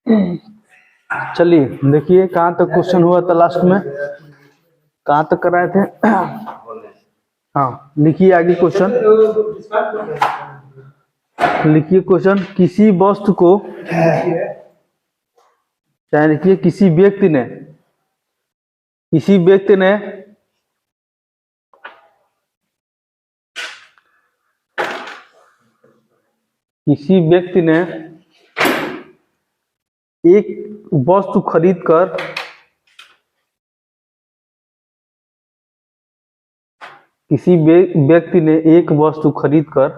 चलिए देखिए कहाँ तक क्वेश्चन हुआ था लास्ट में, कहाँ तक कराए थे। हाँ लिखिए आगे क्वेश्चन, लिखिए क्वेश्चन। किसी वस्तु को, चाहे लिखिए किसी व्यक्ति ने किसी व्यक्ति ने एक वस्तु खरीदकर किसी व्यक्ति ने एक वस्तु खरीदकर,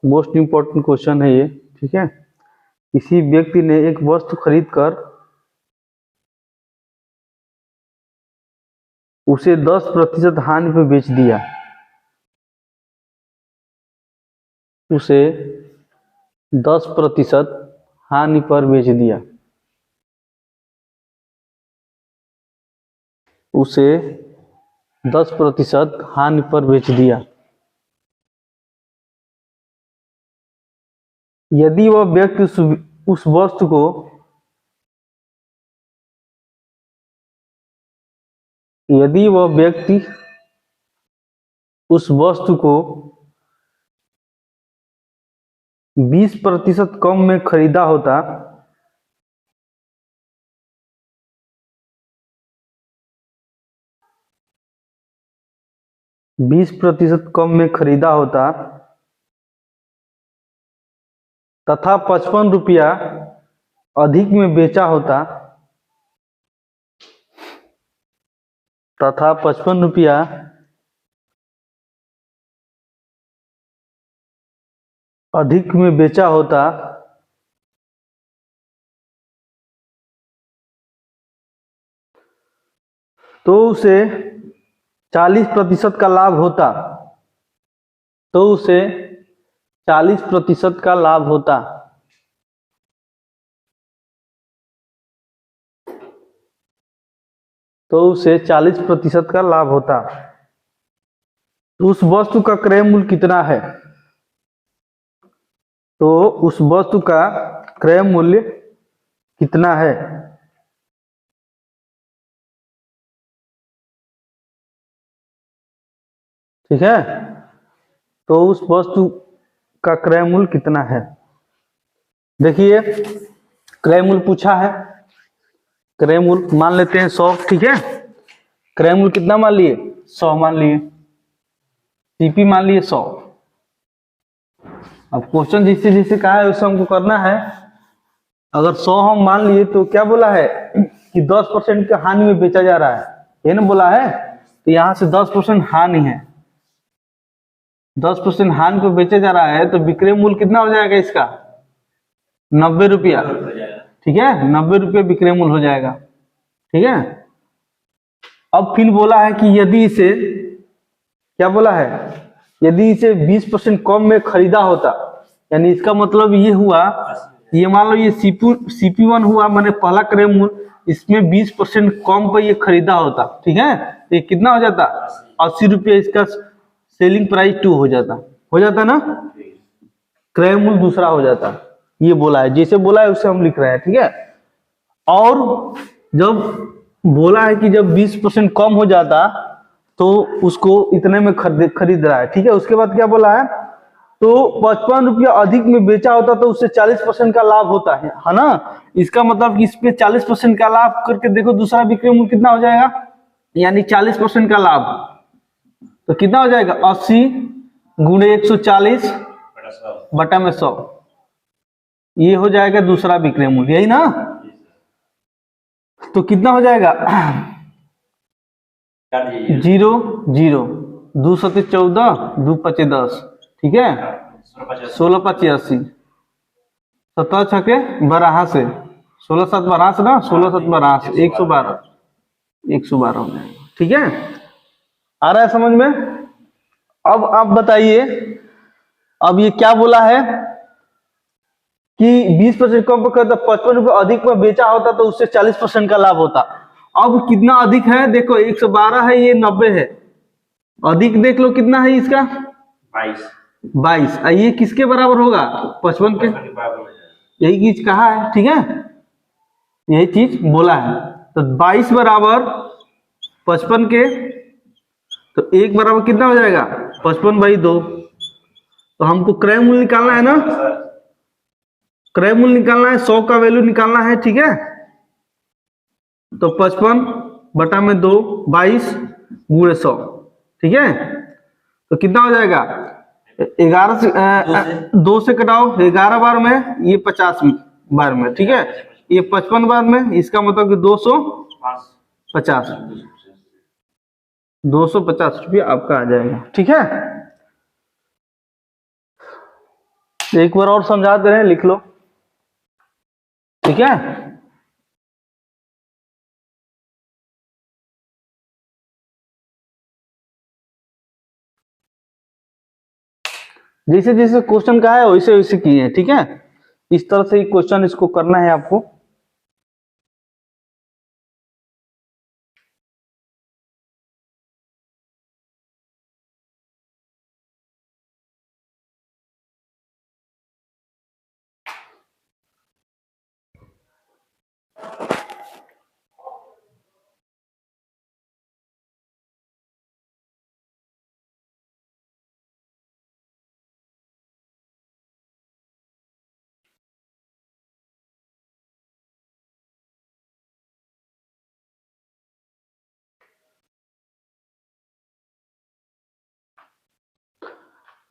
मोस्ट इंपॉर्टेंट क्वेश्चन है ये, ठीक है। किसी व्यक्ति ने एक वस्तु खरीदकर उसे 10% हानि पे बेच दिया, उसे 10% हानि पर बेच दिया, उसे 10% हानि पर बेच दिया। यदि वह व्यक्ति उस वस्तु को यदि वह व्यक्ति उस वस्तु को 20% कम में खरीदा होता, तथा 55 रुपया अधिक में बेचा होता, तथा 55 रुपया अधिक में बेचा होता, तो उसे 40% का लाभ होता, तो उसे 40% का लाभ होता। तो उसे 40% का लाभ होता। तो उस वस्तु का क्रय मूल्य कितना है? तो उस वस्तु का क्रय मूल्य कितना है? ठीक है, तो उस वस्तु का क्रय मूल्य कितना है? देखिए क्रय मूल्य पूछा है, क्रय मूल्य मान लेते हैं 100, ठीक है। क्रय मूल्य कितना मान लिए? 100 मान लिए, सीपी मान लिए 100। अब क्वेश्चन जिससे जिससे कहा है उससे हमको करना है। अगर 100 हम मान लिए तो क्या बोला है कि 10% का हानि में बेचा जा रहा है, ये ना बोला है। तो यहाँ से 10% हानि है, 10% हानि पे बेचा जा रहा है, तो विक्रय मूल्य कितना हो जाएगा इसका? 90 रुपया, ठीक है। 90 रुपये विक्रय मूल्य हो जाएगा, ठीक है। अब फिर बोला है कि यदि इसे, क्या बोला है, यदि इसे 20% कम में खरीदा होता, यानी इसका मतलब ये हुआ, ये मान लो ये CP1 हुआ, माने पहला क्रय मूल्य, इसमें 20% कम पर ये खरीदा होता, ठीक है। तो ये कितना हो जाता? 80 रुपये इसका सेलिंग प्राइस 2 हो जाता ना, क्रय मूल्य दूसरा हो जाता। ये बोला है, जैसे बोला है उससे हम लिख रहे हैं, ठीक है। और जब बोला है कि जब 20% कम हो जाता तो उसको इतने में खरीद रहा है, ठीक है। उसके बाद क्या बोला है, तो 55 रुपया अधिक में बेचा होता तो उससे 40% का लाभ होता है ना। इसका मतलब कि इस पे 40% का लाभ करके देखो दूसरा विक्रय मूल्य कितना हो जाएगा, यानी 40% का लाभ, तो कितना हो जाएगा? 80 गुणे 140 बटा में 100, ये हो जाएगा दूसरा विक्रय मूल्य, यही ना। तो कितना हो जाएगा? 0 0 2 7 14 2 5 10, ठीक है। 16 5 80, 17 छके 82, 16 7 82 ना, 16 7 82, 112 हो जाएगा, ठीक है। आ रहा है समझ में? अब आप बताइए, अब ये क्या बोला है कि 20% कम पर खरीदा, 55 रुपये अधिक में बेचा होता तो उससे 40% का लाभ होता। अब कितना अधिक है देखो, 112 है, ये 90 है, अधिक देख लो कितना है इसका, 22, ये किसके बराबर होगा? 55 के। यही चीज कहा है, ठीक है, यही चीज बोला है। तो 22 बराबर 55 के, तो 1 बराबर कितना हो जाएगा? 55/2। तो हमको क्रय मूल्य निकालना है ना, क्रय मूल्य निकालना है, 100 का वैल्यू निकालना है, ठीक है। तो 55/2, 22 गुणे 100, ठीक है। तो कितना हो जाएगा? 11 से 2 से कटाओ, 11 बार में, ये 50 बार में, ठीक है, ये 55 बार में, इसका मतलब कि 250, 250 रुपया आपका आ जाएगा, ठीक है। एक बार और समझा दे रहे हैं, लिख लो, ठीक है। जैसे जैसे क्वेश्चन का है वैसे वैसे किए, ठीक है। इस तरह से क्वेश्चन इसको करना है आपको।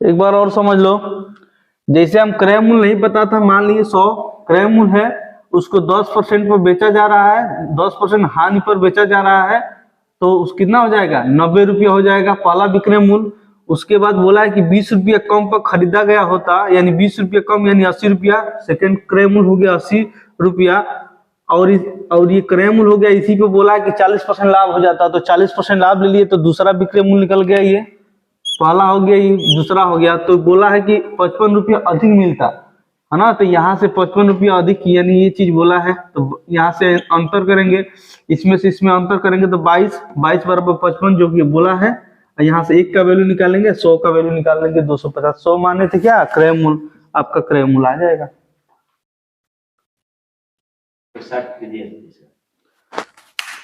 एक बार और समझ लो, जैसे हम क्रय मूल्य नहीं पता था, मान लीजिए 100 क्रय मूल्य है, उसको 10% पर बेचा जा रहा है, 10% हानि पर बेचा जा रहा है, तो उस कितना हो जाएगा? 90 रुपया हो जाएगा पहला विक्रय मूल्य। उसके बाद बोला है कि 20 रुपया कम पर खरीदा गया होता, यानी 20 रुपया कम यानी 80 रुपया, सेकेंड क्रय मूल्य हो गया 80 रुपया, और ये क्रय मूल्य हो गया, इसी पे बोला है कि 40% लाभ हो जाता, तो 40% लाभ ले लिए, तो दूसरा विक्रय मूल्य निकल गया, ये पहला हो गया, ये दूसरा हो गया। तो बोला है कि 55 रुपया अधिक मिलता है ना, तो यहाँ से 55 रुपया अधिक, यानी ये चीज बोला है, तो यहाँ से अंतर करेंगे, इसमें से इसमें अंतर करेंगे, तो 22 बराबर 55 जो कि बोला है, यहाँ से 1 का वैल्यू निकालेंगे, 100 का वैल्यू निकाल लेंगे, 250, 100 माने थे क्या? क्रय मूल्य, आपका क्रय मूल्य आ जाएगा।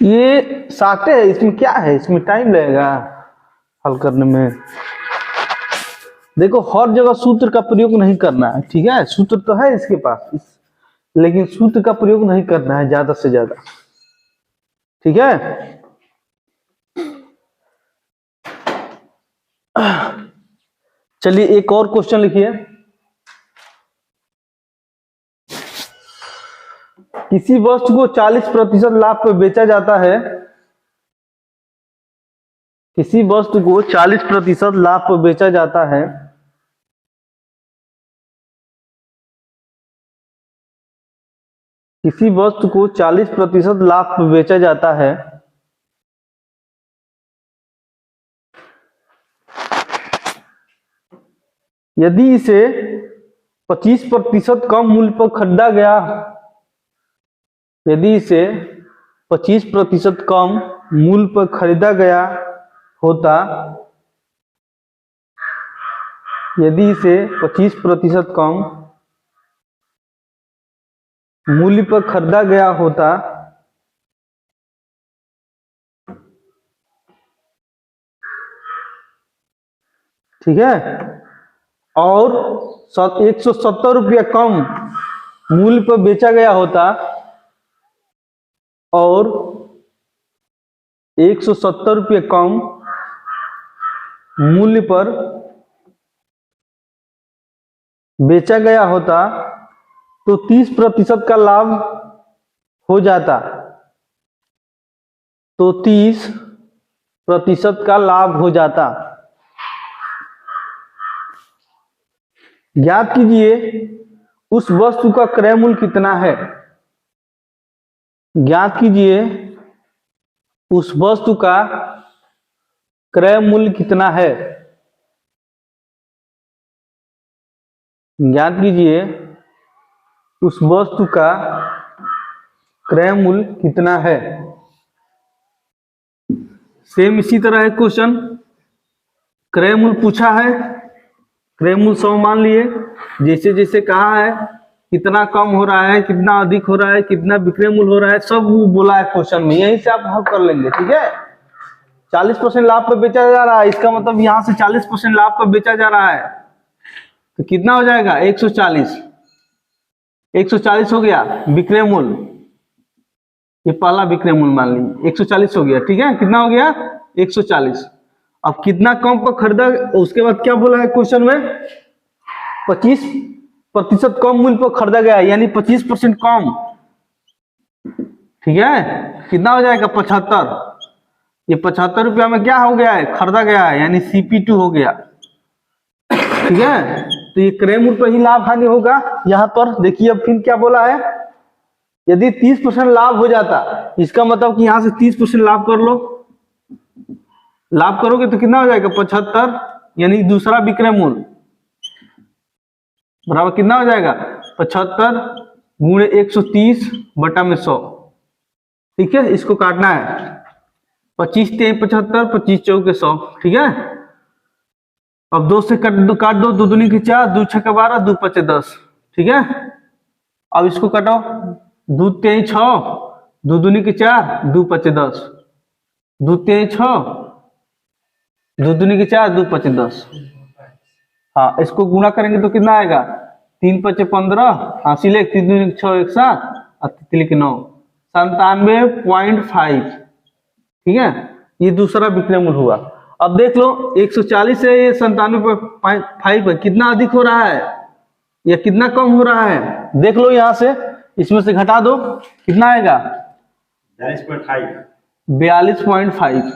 ये 60 है, इसमें क्या है, इसमें टाइम लगेगा हल करने में। देखो हर जगह सूत्र का प्रयोग नहीं करना है, ठीक है, सूत्र तो है इसके पास, लेकिन सूत्र का प्रयोग नहीं करना है ज्यादा से ज्यादा, ठीक है। चलिए एक और क्वेश्चन लिखिए। किसी वस्तु को 40% लाभ पर बेचा जाता है, किसी वस्तु को 40% लाभ पर बेचा जाता है, किसी वस्तु को 40% लाभ पर बेचा जाता है, यदि इसे 25% कम मूल्य पर खरीदा गया, यदि इसे 25% कम मूल्य पर खरीदा गया होता, यदि इसे 25% कम मूल्य पर खरीदा गया होता, ठीक है, और 170 रुपया कम मूल्य पर बेचा गया होता, और 170 रुपये कम मूल्य पर बेचा गया होता, तो 30% का लाभ हो जाता, तो 30% का लाभ हो जाता। ज्ञात कीजिए उस वस्तु का क्रय मूल्य कितना है, ज्ञात कीजिए उस वस्तु का क्रय मूल्य कितना है, ज्ञात कीजिए उस वस्तु का क्रय मूल्य कितना है। सेम इसी तरह है क्वेश्चन, क्रय मूल्य पूछा है, क्रय मूल्य 100 मान लिए, जैसे जैसे कहा है कितना कम हो रहा है, कितना अधिक हो रहा है, कितना विक्रय मूल्य हो रहा है, सब वो बोला है क्वेश्चन में, यहीं से आप हल कर लेंगे। ठीक है, 40% लाभ पर बेचा जा रहा है, इसका मतलब यहां से 40% लाभ पर बेचा जा रहा है, तो कितना हो जाएगा 140। 140 हो गया विक्रय मूल्य, ये पहला विक्रय मूल्य मान लीजिए 140 हो गया। ठीक है, कितना हो गया 140। अब कितना कम पर खरीदा, उसके बाद क्या बोला है क्वेश्चन में, 25% कम मूल्य पर खरीदा गया, यानी 25% कम। ठीक है, कितना हो जाएगा 75। ये 75 रुपया में क्या हो गया है, खरीदा गया है, यानी CP2 हो गया। ठीक है, तो ये क्रय मूल्य पर ही लाभ हानि होगा। यहां पर देखिए अब फिर क्या बोला है, यदि 30% लाभ हो जाता, इसका मतलब कि यहां से 30% लाभ कर लो, लाभ करोगे तो कितना हो जाएगा 75, यानी दूसरा विक्रय मूल्य बराबर कितना हो जाएगा 75 गुणे 130 बटा में 100। ठीक है, इसको काटना है, 25 3 75, 25 चौके 100। ठीक है, अब 2 से काट दो, 2 दूनी की 4, 2 6 12, 2 5 10। ठीक है, अब इसको काटो, 2 3 6, 2 दूनी की 4, 2 5 10, 2 3 6, 2 दूनी की 4, 2 5 10। हाँ, इसको गुणा करेंगे तो कितना आएगा 3 5 15, हाँ सिले 3 दूनी 6 1 7 और 3 9, 97.5। ठीक है, ये दूसरा विक्रय मूल्य हुआ। अब देख लो 140 से ये 97.5 है, कितना अधिक हो रहा है या कितना कम हो रहा है, देख लो यहां से, इसमें से घटा दो, कितना आएगा 42.5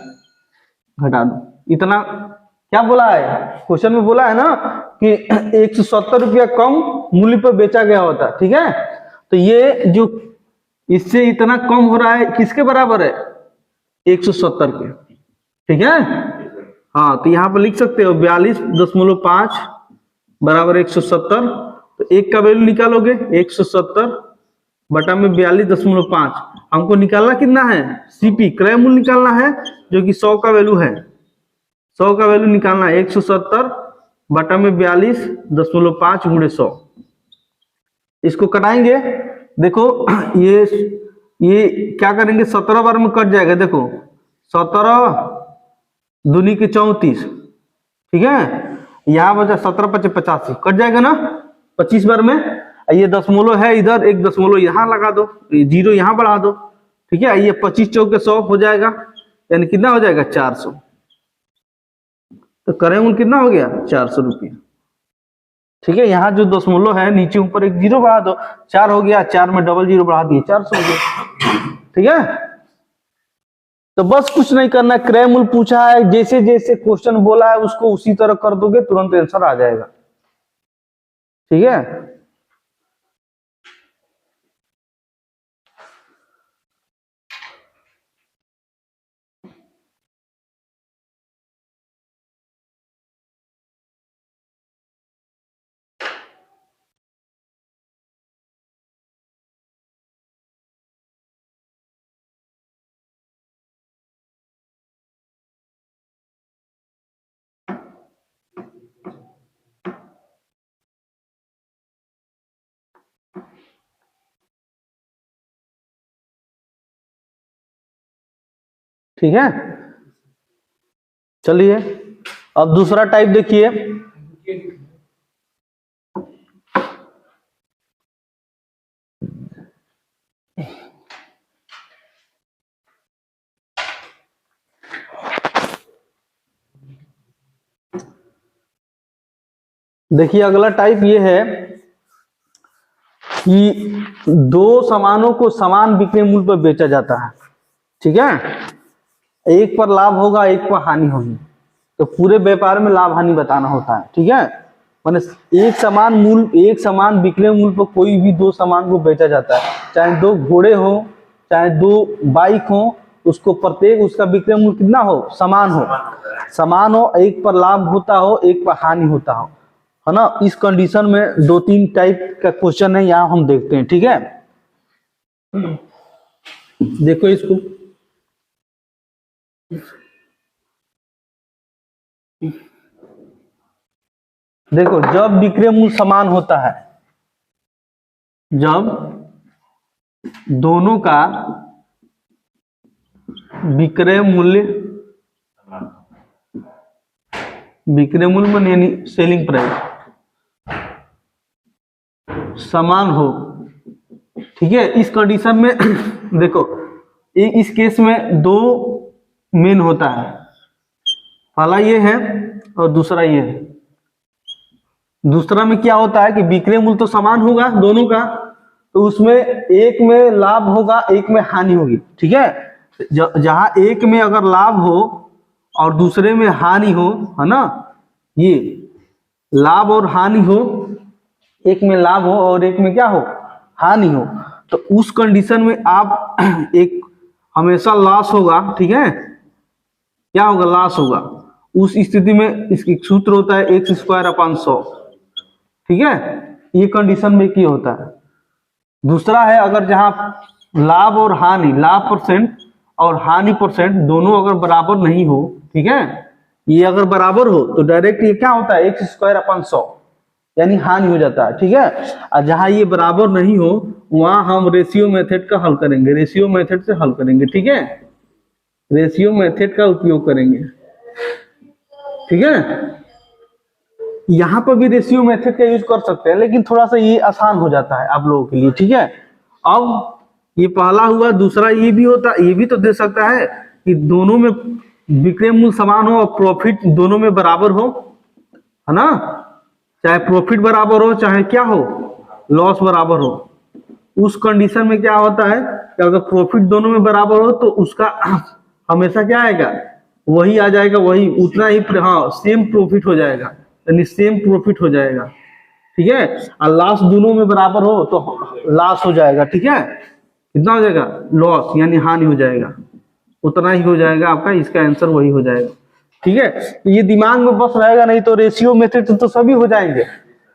घटा दो। इतना क्या बोला है क्वेश्चन में, बोला है ना कि 170 रुपया कम मूल्य पर बेचा गया होता। ठीक है, तो ये जो इससे इतना कम हो रहा है किसके बराबर है 170 के। ठीक है, हाँ तो यहां पर लिख सकते हो 42.5 बराबर 170, तो एक का वैल्यू निकालोगे 170 बटा में 42.5, हमको निकालना कितना है CP क्रय मूल्य निकालना है, जो कि 100 का वैल्यू है, 100 का वैल्यू निकालना है 170 बटा में 42.5 गुणे 100। इसको कटाएंगे, देखो ये क्या करेंगे 17 बार में कट जाएगा, देखो 17 दूनी के 34। ठीक है, यहां बचा 17 5 85, कट जाएगा ना 25 बार में। ये दशमलव है इधर, एक दशमलव यहां लगा दो, जीरो यहां बढ़ा दो। ठीक है, ये 25 चौके 100 हो जाएगा, यानी कितना हो जाएगा 400। तो क्रय मूल्य कितना हो गया 400 रुपया। ठीक है, यहाँ जो दशमलव है नीचे ऊपर एक जीरो बढ़ा दो, 4 हो गया, 4 में डबल जीरो बढ़ा दिए 400 हो गया। ठीक है, तो बस कुछ नहीं करना, क्रय मूल्य पूछा है, जैसे जैसे क्वेश्चन बोला है उसको उसी तरह कर दोगे, तुरंत आंसर आ जाएगा। ठीक है, ठीक है, चलिए अब दूसरा टाइप देखिए। देखिए अगला टाइप ये है कि दो सामानों को समान बिक्री मूल्य पर बेचा जाता है। ठीक है, एक पर लाभ होगा, एक पर हानि होगी, तो पूरे व्यापार में लाभ हानि बताना होता है। ठीक है, माने एक समान विक्रय मूल्य पर कोई भी दो सामान को बेचा जाता है, चाहे दो घोड़े हो चाहे दो बाइक हो, उसको प्रत्येक उसका विक्रय मूल्य कितना हो समान हो, एक पर लाभ होता हो एक पर हानि होता हो, है ना। इस कंडीशन में 2-3 टाइप का क्वेश्चन है, यहाँ हम देखते हैं। ठीक है, देखो इसको, देखो जब विक्रय मूल्य समान होता है, जब दोनों का विक्रय मूल्य में यानी सेलिंग प्राइस समान हो, ठीक है। इस कंडीशन में देखो इस केस में दो मेन होता है, पहला ये है और दूसरा ये है। दूसरा में क्या होता है कि विक्रय मूल्य तो समान होगा दोनों का, तो उसमें एक में लाभ होगा एक में हानि होगी, ठीक है। जहां एक में अगर लाभ हो और दूसरे में हानि हो, है ना, ये लाभ और हानि हो, एक में लाभ हो और एक में क्या हो, हानि हो, तो उस कंडीशन में आप एक हमेशा लॉस होगा, ठीक है। क्या होगा, लॉस होगा। उस स्थिति में इसकी सूत्र होता है एक्स स्क्वायर अपन 100, ठीक है। ये कंडीशन में क्या होता है। दूसरा है अगर जहां लाभ और हानि, लाभ परसेंट और हानि परसेंट दोनों अगर बराबर नहीं हो, ठीक है, ये अगर बराबर हो तो डायरेक्ट ये क्या होता है एक्स स्क्वायर अपन 100 यानी हानि हो जाता है, ठीक है। और जहां ये बराबर नहीं हो वहां हम रेशियो मेथड का हल करेंगे, रेशियो मेथड से हल करेंगे, ठीक है। रेशियो मेथड का उपयोग करेंगे, ठीक है। यहां पर भी रेशियो मेथड का यूज कर सकते हैं, लेकिन थोड़ा सा ये आसान हो जाता है आप लोगों के लिए, ठीक है। अब ये पहला हुआ, दूसरा ये भी होता, ये भी तो दे सकता है कि दोनों में विक्रय मूल्य समान हो और प्रॉफिट दोनों में बराबर हो, है ना। चाहे प्रॉफिट बराबर हो चाहे क्या हो, लॉस बराबर हो। उस कंडीशन में क्या होता है कि अगर प्रॉफिट दोनों में बराबर हो तो उसका हमेशा क्या आएगा, वही आ जाएगा, वही उतना ही, हाँ सेम प्रॉफिट हो जाएगा, यानी सेम प्रॉफिट हो जाएगा, ठीक है। और लॉस दोनों में बराबर हो तो लॉस हो जाएगा, ठीक है। कितना हो जाएगा, लॉस यानी हानि हो जाएगा, उतना ही हो जाएगा आपका, इसका आंसर वही हो जाएगा, ठीक है। तो ये दिमाग में बस रहेगा, नहीं तो रेशियो मेथड तो सभी हो जाएंगे,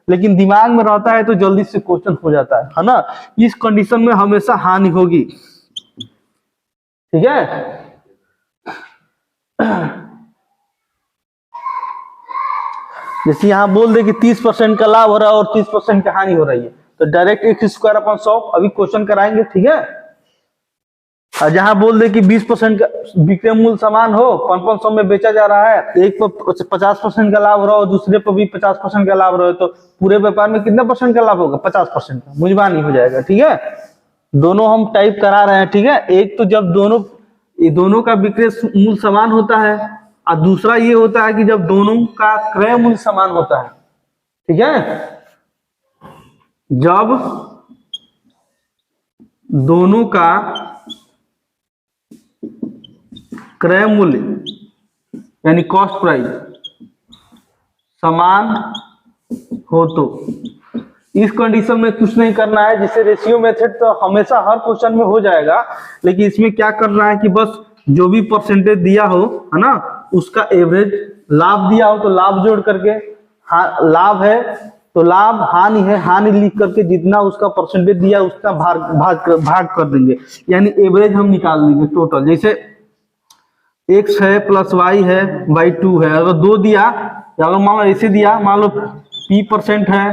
लेकिन दिमाग में रहता है तो जल्दी से क्वेश्चन हो जाता है ना। इस कंडीशन में हमेशा हानि होगी, ठीक है। जैसे यहाँ बोल दे कि 30% का लाभ हो रहा है और 30% की हानि हो रही है, तो डायरेक्ट एक्स स्क्वायर अपन 100 अभी क्वेश्चन कराएंगे, ठीक है। और जहां बोल दे कि 20% का विक्रय मूल्य समान हो, 500 में बेचा जा रहा है, एक पर 50% का लाभ हो रहा हो, दूसरे पर भी 50% का लाभ रहे, तो पूरे व्यापार में कितना परसेंट का लाभ होगा, 50% का, मुझबानी हो जाएगा, ठीक है। दोनों हम टाइप करा रहे हैं, ठीक है। एक तो जब दोनों का विक्रय मूल्य समान होता है, और दूसरा ये होता है कि जब दोनों का क्रय मूल्य समान होता है, ठीक है। जब दोनों का क्रय मूल्य यानी कॉस्ट प्राइस समान हो, तो इस कंडीशन में कुछ नहीं करना है। जैसे रेशियो मेथड तो हमेशा हर क्वेश्चन में हो जाएगा, लेकिन इसमें क्या करना है कि बस जो भी परसेंटेज दिया हो, है ना, उसका एवरेज, लाभ दिया हो तो लाभ जोड़ करके, लाभ है तो लाभ, हानि है हानि लिख करके जितना उसका परसेंटेज दिया उसका भाग कर देंगे, यानी एवरेज हम निकाल देंगे टोटल। जैसे x है प्लस y है बाई 2 है, अगर 2 दिया, अगर मान लो ऐसे दिया, मान लो p% है,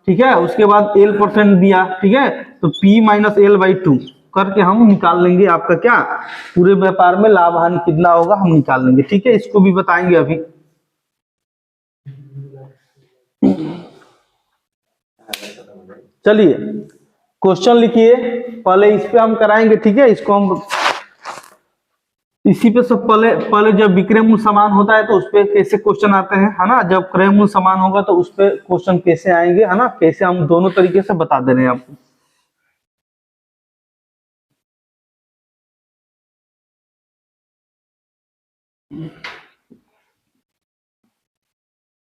ठीक है, उसके बाद l% दिया, ठीक है, तो p माइनस एल बाई 2 करके हम निकाल लेंगे आपका क्या, पूरे व्यापार में लाभ हानि कितना होगा हम निकाल लेंगे, ठीक है। इसको भी बताएंगे अभी। चलिए क्वेश्चन लिखिए, पहले इस पे हम कराएंगे, ठीक है। इसको हम इसी पे सब पहले जब विक्रय मूल्य समान होता है तो उस पे कैसे क्वेश्चन आते हैं, है ना। जब क्रय मूल्य समान होगा तो उस पे क्वेश्चन कैसे आएंगे, है ना, कैसे हम दोनों तरीके से बता दे रहे हैं आपको।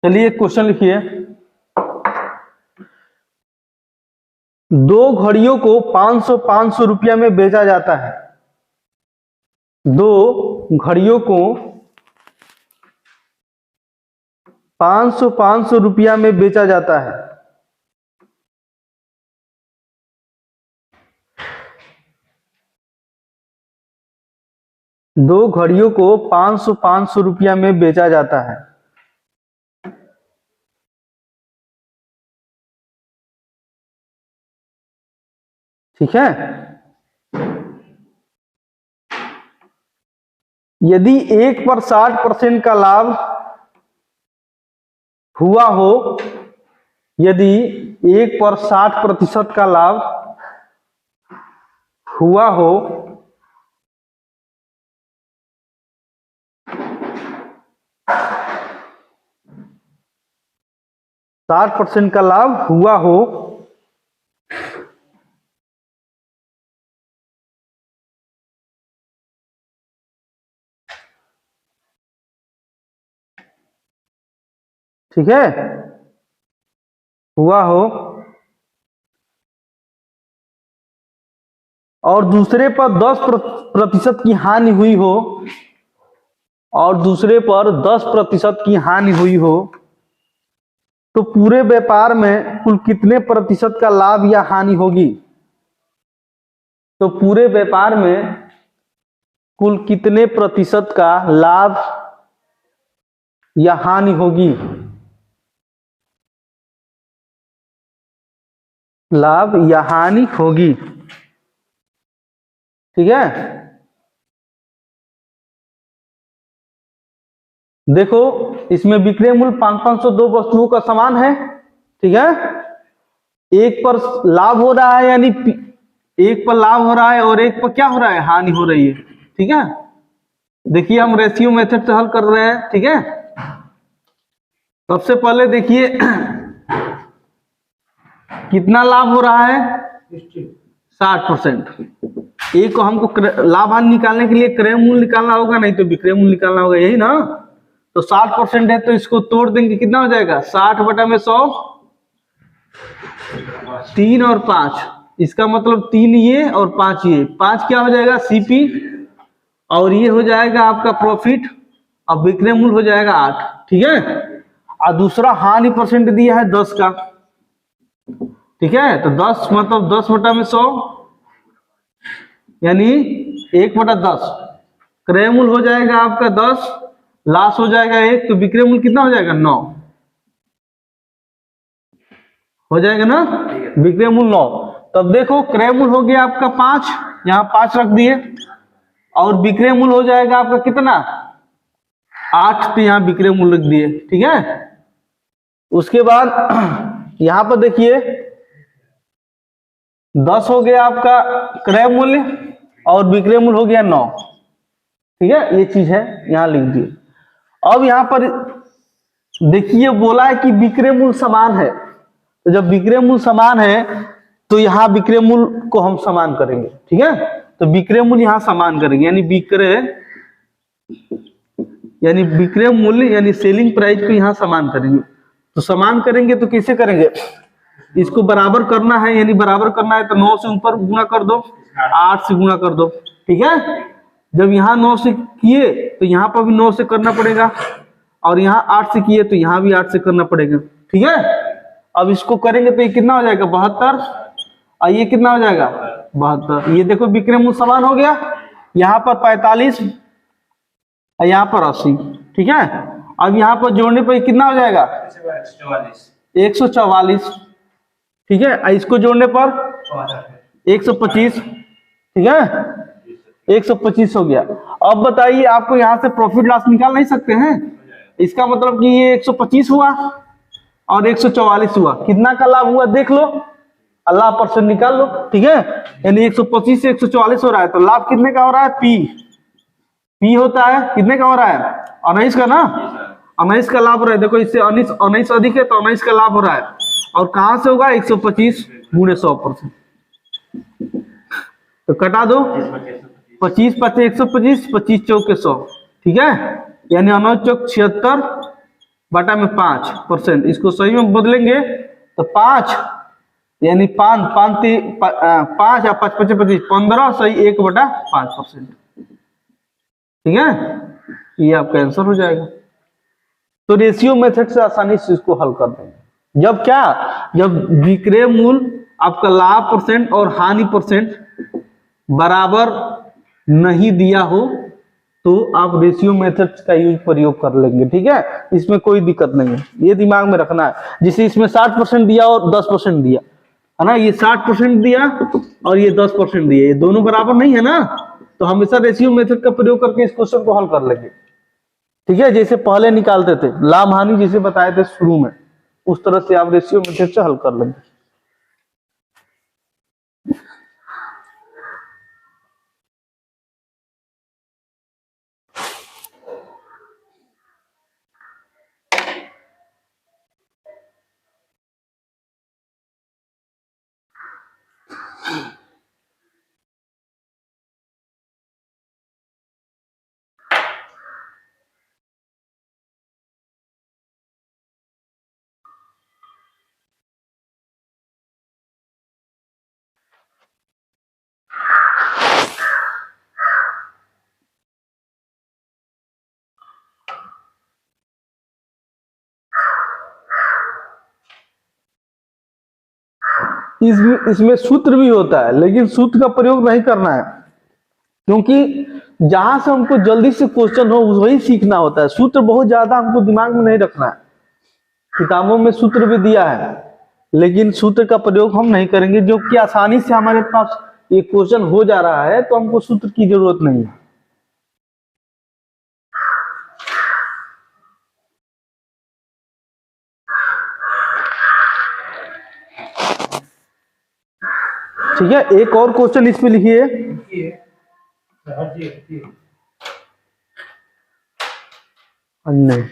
चलिए क्वेश्चन लिखिए, दो घड़ियों को 500 रुपया में बेचा जाता है, दो घड़ियों को 500 रुपया में बेचा जाता है, दो घड़ियों को 500 रुपया में बेचा जाता है, ठीक है। यदि 1 पर 60% का लाभ हुआ हो, यदि 1 पर 60% का लाभ हुआ हो, %60 का लाभ हुआ हो, ठीक है, हुआ हो, और दूसरे पर 10% की हानि हुई हो, और दूसरे पर 10% की हानि हुई हो, तो पूरे व्यापार में कुल कितने प्रतिशत का लाभ या हानि होगी? तो पूरे व्यापार में कुल कितने प्रतिशत का लाभ या हानि होगी? लाभ या हानि होगी, ठीक है। देखो इसमें विक्रय मूल्य 500 वस्तुओं का समान है, ठीक है। एक पर लाभ हो रहा है, यानी एक पर लाभ हो रहा है और एक पर क्या हो रहा है? हानि हो रही है, ठीक है। देखिए हम रेशियो मेथड से हल कर रहे हैं, ठीक है। सबसे पहले देखिए कितना लाभ हो रहा है? 60%। एक को हमको लाभ हानि निकालने के लिए क्रय मूल्य निकालना होगा, नहीं तो विक्रय मूल्य निकालना होगा, यही ना। तो 60% है तो इसको तोड़ देंगे, कितना हो जाएगा? 60/100, 3 और 5, इसका मतलब 3 ये और 5 ये, 5 क्या हो जाएगा? सीपी, और ये हो जाएगा आपका प्रॉफिट, अब विक्रय मूल्य हो जाएगा 8, ठीक है। और दूसरा हानि परसेंट दिया है 10 का, ठीक है। तो 10 मतलब 10/100, यानी 1/10, क्रय मूल्य हो जाएगा आपका 10, लॉस हो जाएगा 1, तो विक्रय मूल्य कितना हो जाएगा? 9 हो जाएगा ना, विक्रय मूल्य 9। तब देखो क्रय मूल्य हो गया आपका 5, यहाँ 5 रख दिए, और विक्रय मूल्य हो जाएगा आपका कितना? 8, तो यहाँ विक्रय मूल्य रख दिए, ठीक है। उसके बाद यहां पर देखिए 10 हो गया आपका क्रय मूल्य और विक्रय मूल्य हो गया 9, ठीक है। ये चीज है, यहां लिख दिए। अब यहां पर देखिए बोला है कि विक्रय मूल्य समान है, तो जब विक्रय मूल्य समान है तो यहाँ विक्रय मूल्य को हम समान करेंगे, ठीक है। तो विक्रय मूल्य यहाँ समान करेंगे, यानी विक्रय मूल्य यानी सेलिंग प्राइस को यहाँ समान करेंगे। तो समान करेंगे तो कैसे करेंगे? इसको बराबर करना है, यानी बराबर करना है तो 9 से ऊपर गुणा कर दो, 8 से गुणा कर दो, ठीक है। जब यहाँ 9 से किए तो यहाँ पर भी 9 से करना पड़ेगा, और यहाँ 8 से किए तो यहाँ भी 8 से करना पड़ेगा, ठीक है। अब इसको करेंगे तो ये कितना हो जाएगा? 72, और ये कितना हो जाएगा? 72। ये देखो विक्रय मूल्य समान हो गया, यहाँ पर 45 और यहाँ पर 80, ठीक है। अब यहाँ पर जोड़ने पर कितना हो जाएगा? 144, ठीक है। इसको जोड़ने पर 125, ठीक है, 125 हो गया। अब बताइए आपको यहाँ से प्रॉफिट लॉस निकाल नहीं सकते हैं? इसका मतलब कि ये 125 हुआ और 144 हुआ, कितना का लाभ हुआ देख लो, अल्लाह परसेंट निकाल लो, ठीक है। यानी 125 से 144 हो रहा है, तो लाभ कितने का हो रहा है? पी होता है, कितने का हो रहा है? 19 का ना, 19 का लाभ हो रहा है। देखो इससे 19 अधिक है तो 19 का लाभ हो रहा है, और कहां से होगा? 125 गुणे 100%, तो कटा दो, 25 × 125, 25 चौके 100, ठीक है। यानी 9 चौक 76/5%। इसको सही में बदलेंगे तो 5 यानी 5 या 5 × 25 15 सही 1/5%, ठीक है। ये आपका आंसर हो जाएगा। तो रेशियो मेथड से आसानी से इसको हल कर देंगे। जब विक्रय मूल्य आपका लाभ परसेंट और हानि परसेंट बराबर नहीं दिया हो तो आप रेशियो मेथड का यूज प्रयोग कर लेंगे, ठीक है। इसमें कोई दिक्कत नहीं है, ये दिमाग में रखना है। जैसे इसमें 60% दिया और 10% दिया, है ना, ये 60% दिया और ये 10% दिया, ये दोनों बराबर नहीं है ना, तो हमेशा रेशियो मेथड का प्रयोग करके इस क्वेश्चन को हल कर लेंगे। ठीक है, जैसे पहले निकालते थे लाभ हानि जैसे बताए थे शुरू में, उस तरह से आप रेशियो मेथड से हल कर लेंगे। इसमें सूत्र भी होता है, लेकिन सूत्र का प्रयोग नहीं करना है, क्योंकि जहां से हमको जल्दी से क्वेश्चन हो वही सीखना होता है। सूत्र बहुत ज्यादा हमको दिमाग में नहीं रखना है। किताबों में सूत्र भी दिया है, लेकिन सूत्र का प्रयोग हम नहीं करेंगे, जो कि आसानी से हमारे पास एक क्वेश्चन हो जा रहा है, तो हमको सूत्र की जरूरत नहीं है। ठीक है, एक और क्वेश्चन इस पे लिखिए। नहीं,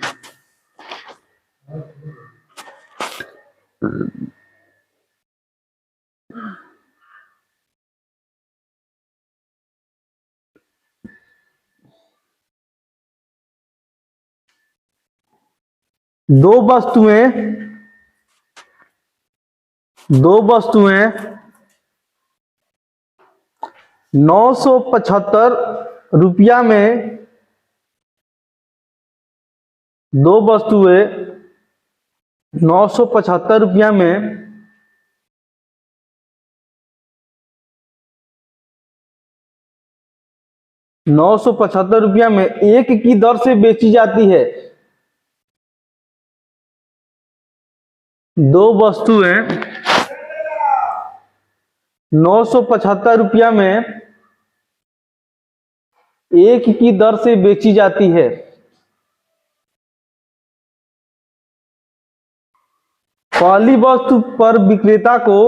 दो वस्तुएं 975 रुपया में, दो वस्तुएं 975 रुपया में 975 रुपया में एक की दर से बेची जाती है। दो वस्तुएं 975 रुपया में एक की दर से बेची जाती है। पहली वस्तु पर विक्रेता को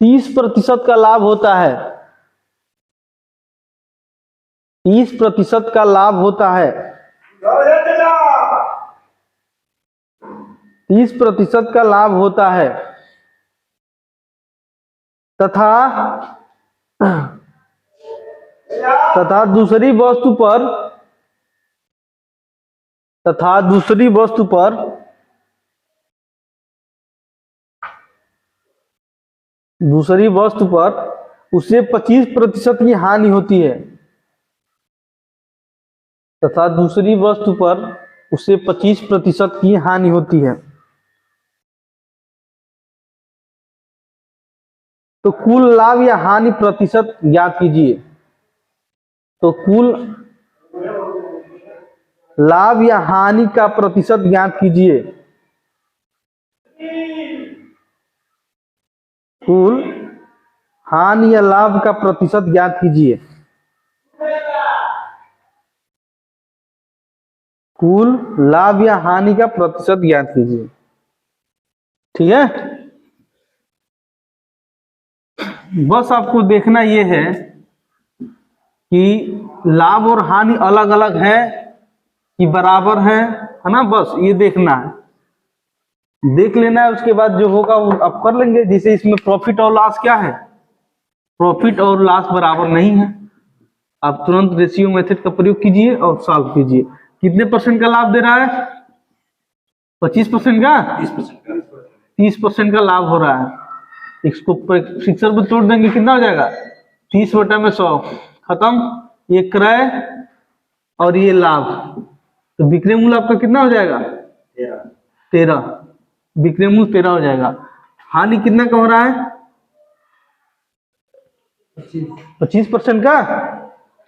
30% का लाभ होता है। 30% का लाभ होता है। 30% का लाभ होता है तथा दूसरी वस्तु पर उसे 25% की हानि होती है। तथा दूसरी वस्तु पर उसे 25% की हानि होती है। तो कुल लाभ या हानि प्रतिशत ज्ञात कीजिए। तो कुल लाभ या हानि का प्रतिशत ज्ञात कीजिए। कुल हानि या लाभ का प्रतिशत ज्ञात कीजिए। कुल लाभ या हानि का प्रतिशत ज्ञात कीजिए। ठीक है, बस आपको देखना यह है कि लाभ और हानि अलग अलग है कि बराबर है ना, बस ये देखना है, देख लेना है। उसके बाद जो होगा वो आप कर लेंगे। जैसे इसमें प्रॉफिट और लॉस क्या है, प्रॉफिट और लॉस बराबर नहीं है। आप तुरंत रेशियो मेथड का प्रयोग कीजिए और सॉल्व कीजिए। कितने परसेंट का लाभ दे रहा है? 25% का, 30% का लाभ हो रहा है। इसको फिक्सर पर तोड़ देंगे, कितना हो जाएगा? 30/100 खत्म। ये क्रय और ये लाभ, तो विक्रय मूल्य आपका कितना हो जाएगा? 13। विक्रय मूल्य 13 हो जाएगा। हानि कितना का हो रहा है? 25% का,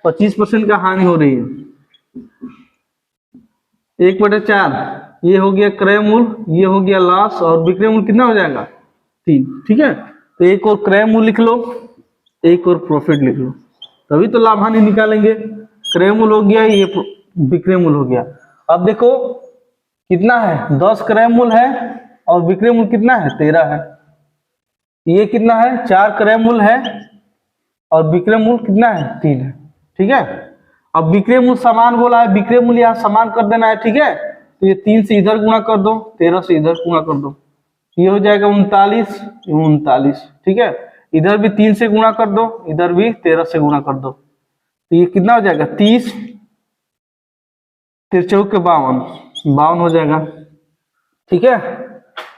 25% का हानि हो रही है। 1/4, ये हो गया क्रय मूल्य, ये हो गया लॉस, और विक्रय मूल्य कितना हो जाएगा 3। ठीक है, तो एक और क्रय मूल्य लिख लो, एक और प्रॉफिट लिख लो, तभी तो लाभ हानि निकालेंगे। क्रय मूल्य हो गया, ये विक्रय मूल्य हो गया। अब देखो कितना है, 10 क्रय मूल्य है और विक्रय मूल्य कितना है 13 है। ये कितना है 4 क्रय मूल्य है और विक्रय मूल्य कितना है 3 है। ठीक है, अब विक्रय मूल्य समान बोला है, विक्रय मूल्य यहाँ समान कर देना है। ठीक है, तो ये 3 से इधर गुणा कर दो, 13 से इधर गुणा कर दो, ये हो जाएगा 39, 39। ठीक है, इधर भी 3 से गुणा कर दो, इधर भी 13 से गुणा कर दो, तो ये कितना हो जाएगा 30, 3 चौके 52 हो जाएगा। ठीक है,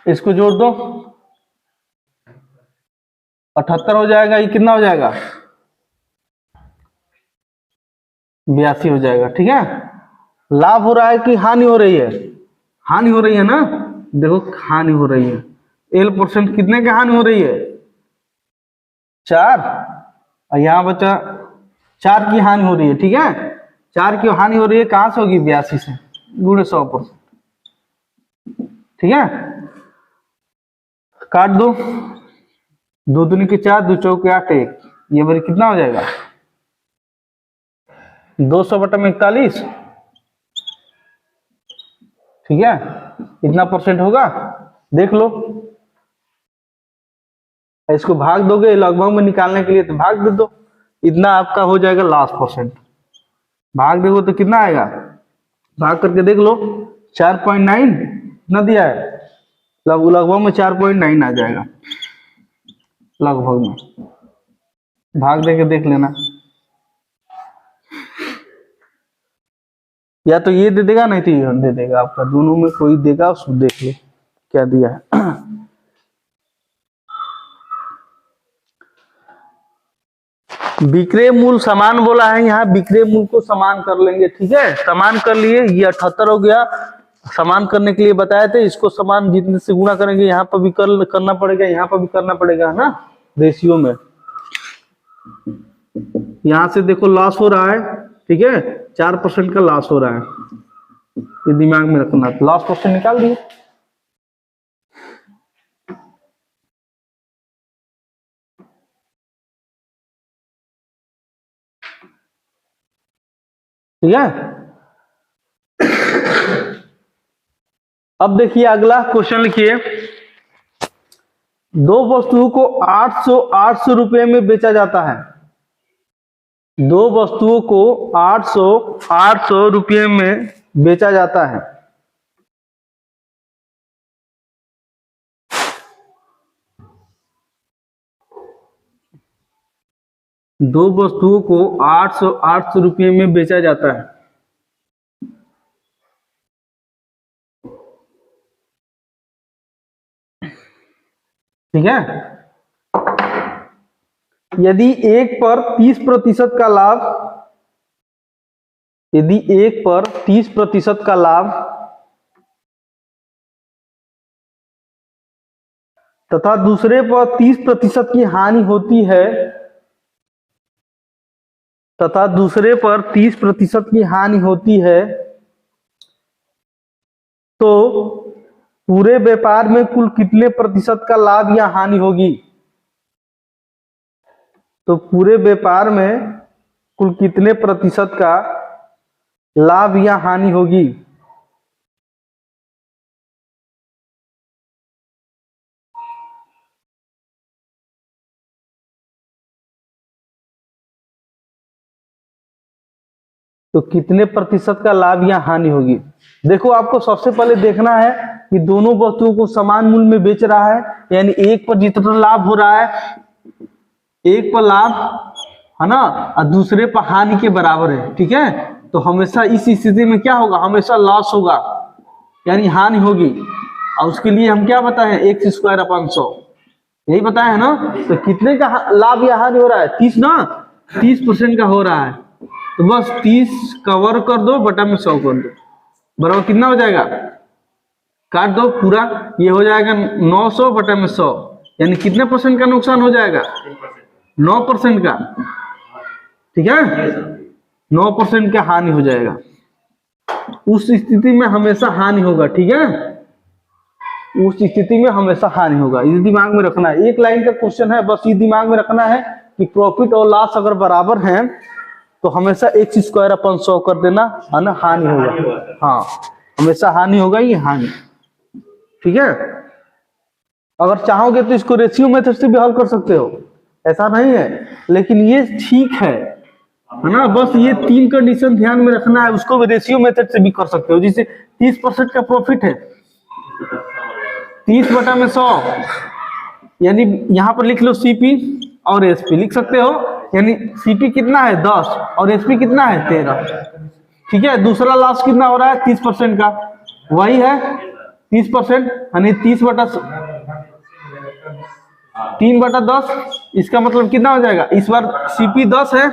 इसको जोड़ दो 78 हो जाएगा, ये कितना हो जाएगा 82 हो जाएगा। ठीक है, लाभ हो रहा है कि हानि हो रही है, हानि हो रही है ना, देखो हानि हो रही है। L% कितने की हानि हो रही है 4, और यहाँ बचा 4 की हानि हो रही है। ठीक है, 4 की हानि हो रही है, कहां से होगी 82 से, गुणे 100%। ठीक है, काट दो, 2 दूनी के 4, 2 चौके 8, 1, ये बारी कितना हो जाएगा 200/41। ठीक है, इतना % होगा, देख लो। इसको भाग दोगे लगभग में निकालने के लिए, तो भाग दे दो, इतना आपका हो जाएगा लास्ट %। भाग देखो तो कितना आएगा, भाग करके देख लो, 4.9 कितना दिया है, लगभग में 4.9 आ जाएगा, लगभग में। भाग दे के देख लेना, या तो ये दे देगा नहीं तो ये दे देगा, आपका दोनों में कोई देगा, उसको देख लो क्या दिया है। विक्रय मूल्य समान बोला है, यहाँ विक्रय मूल्य को समान कर लेंगे। ठीक है, समान कर लिए, ये 78 हो गया, समान करने के लिए बताए थे, इसको समान जितने से गुणा करेंगे, यहाँ पर भी करना पड़ेगा, यहाँ पर भी करना पड़ेगा, है ना, रेशियो में। यहाँ से देखो लॉस हो रहा है, ठीक है, 4% का लॉस हो रहा है, ये दिमाग में रखना। लॉस % निकाल दिए, ठीक है। अब देखिए अगला क्वेश्चन लिखिए, 2 वस्तुओं को 800 रुपए में बेचा जाता है। 2 वस्तुओं को 800 रुपये में बेचा जाता है। दो वस्तुओं को 800 रुपये में बेचा जाता है। ठीक है, यदि एक पर 30% का लाभ, यदि एक पर 30% का लाभ तथा दूसरे पर 30% की हानि होती है, तथा दूसरे पर 30% की हानि होती है, तो पूरे व्यापार में कुल कितने प्रतिशत का लाभ या हानि होगी? तो पूरे व्यापार में कुल कितने प्रतिशत का लाभ या हानि होगी? तो कितने प्रतिशत का लाभ या हानि होगी? देखो आपको सबसे पहले देखना है कि दोनों वस्तुओं को समान मूल्य में बेच रहा है, यानी एक पर जितना लाभ हो रहा है, एक पर लाभ है ना, और दूसरे पर हानि के बराबर है। ठीक है, तो हमेशा इस स्थिति में क्या होगा? हमेशा लॉस होगा, यानी हानि होगी। और उसके लिए हम क्या बताए? x²/100, यही बताया है ना। तो कितने का लाभ या हानि हो रहा है? 30 ना, 30% का हो रहा है। तो बस 30 कवर कर दो, बटा में 100 कर दो, बराबर कितना हो जाएगा? काट दो पूरा, ये हो जाएगा 900 बटा में 100, यानी कितने % का नुकसान हो जाएगा? 9% का। ठीक है, 9% का हानि हो जाएगा। उस स्थिति में हमेशा हानि होगा। ठीक है, उस स्थिति में हमेशा हानि होगा, ये दिमाग में रखना है। एक लाइन का क्वेश्चन है, बस ये दिमाग में रखना है कि प्रॉफिट और लॉस अगर बराबर हैं तो हमेशा एक्स स्क्वायर अपन 100 कर देना, है ना, हानि होगा। हाँ, हमेशा हानि होगा, ये हानि। ठीक है, अगर चाहोगे तो इसको रेशियो मेथड से भी हल कर सकते हो, ऐसा नहीं है, लेकिन ये ठीक है ना। बस ये 3 कंडीशन ध्यान में रखना है, उसको भी रेशियो मेथड से भी कर सकते हो। जैसे 30% का प्रॉफिट है, 30/100, यानी यहां पर लिख लो सीपी और एसपी लिख सकते हो, यानी सीपी कितना है 10 और एसपी कितना है 13। ठीक है, दूसरा लॉस कितना हो रहा है 30% का, वही है 30%, यानी 3/10। इसका मतलब कितना हो जाएगा, इस बार सीपी 10 है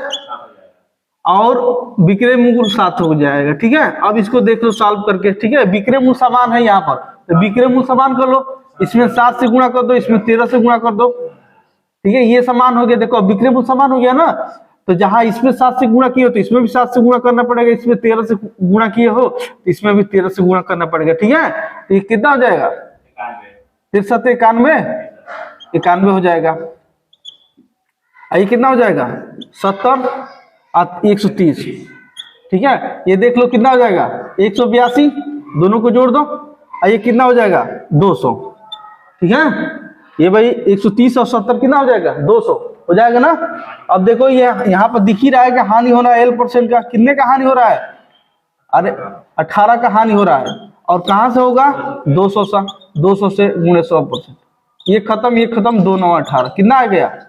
और विक्रय मूल्य 7 हो जाएगा। ठीक है, अब इसको देख लो सॉल्व करके। ठीक है, विक्रय मूल्य समान है यहाँ पर, तो विक्रय मूल्य समान कर लो, इसमें 7 से गुणा कर दो, इसमें 13 से गुणा कर दो। ठीक है, ये समान हो गया। देखो विक्रय मूल्य समान हो गया ना, तो जहां इसमें 7 से गुणा किए हो तो इसमें भी 7 से गुणा करना पड़ेगा, इसमें 13 से गुणा किए हो तो इसमें भी 13 से गुणा करना पड़ेगा। ठीक है, तो ये कितना हो जाएगा, 63 91 हो जाएगा। ये कितना हो जाएगा 70 और 130। ठीक है, ये देख लो कितना हो जाएगा 182, दोनों को जोड़ दो, ये कितना हो जाएगा 200। ठीक है, ये भाई 130 और 70 कितना हो जाएगा 200 हो जाएगा ना। अब देखो ये यहाँ पर दिख ही रहा है कि हानि हो रहा है L% का, कितने का हानि हो रहा है, अरे 18 का हानि हो रहा है, और कहां से होगा 200 से गुणे 100%, ये खत्म 2 9 18, कितना आ गया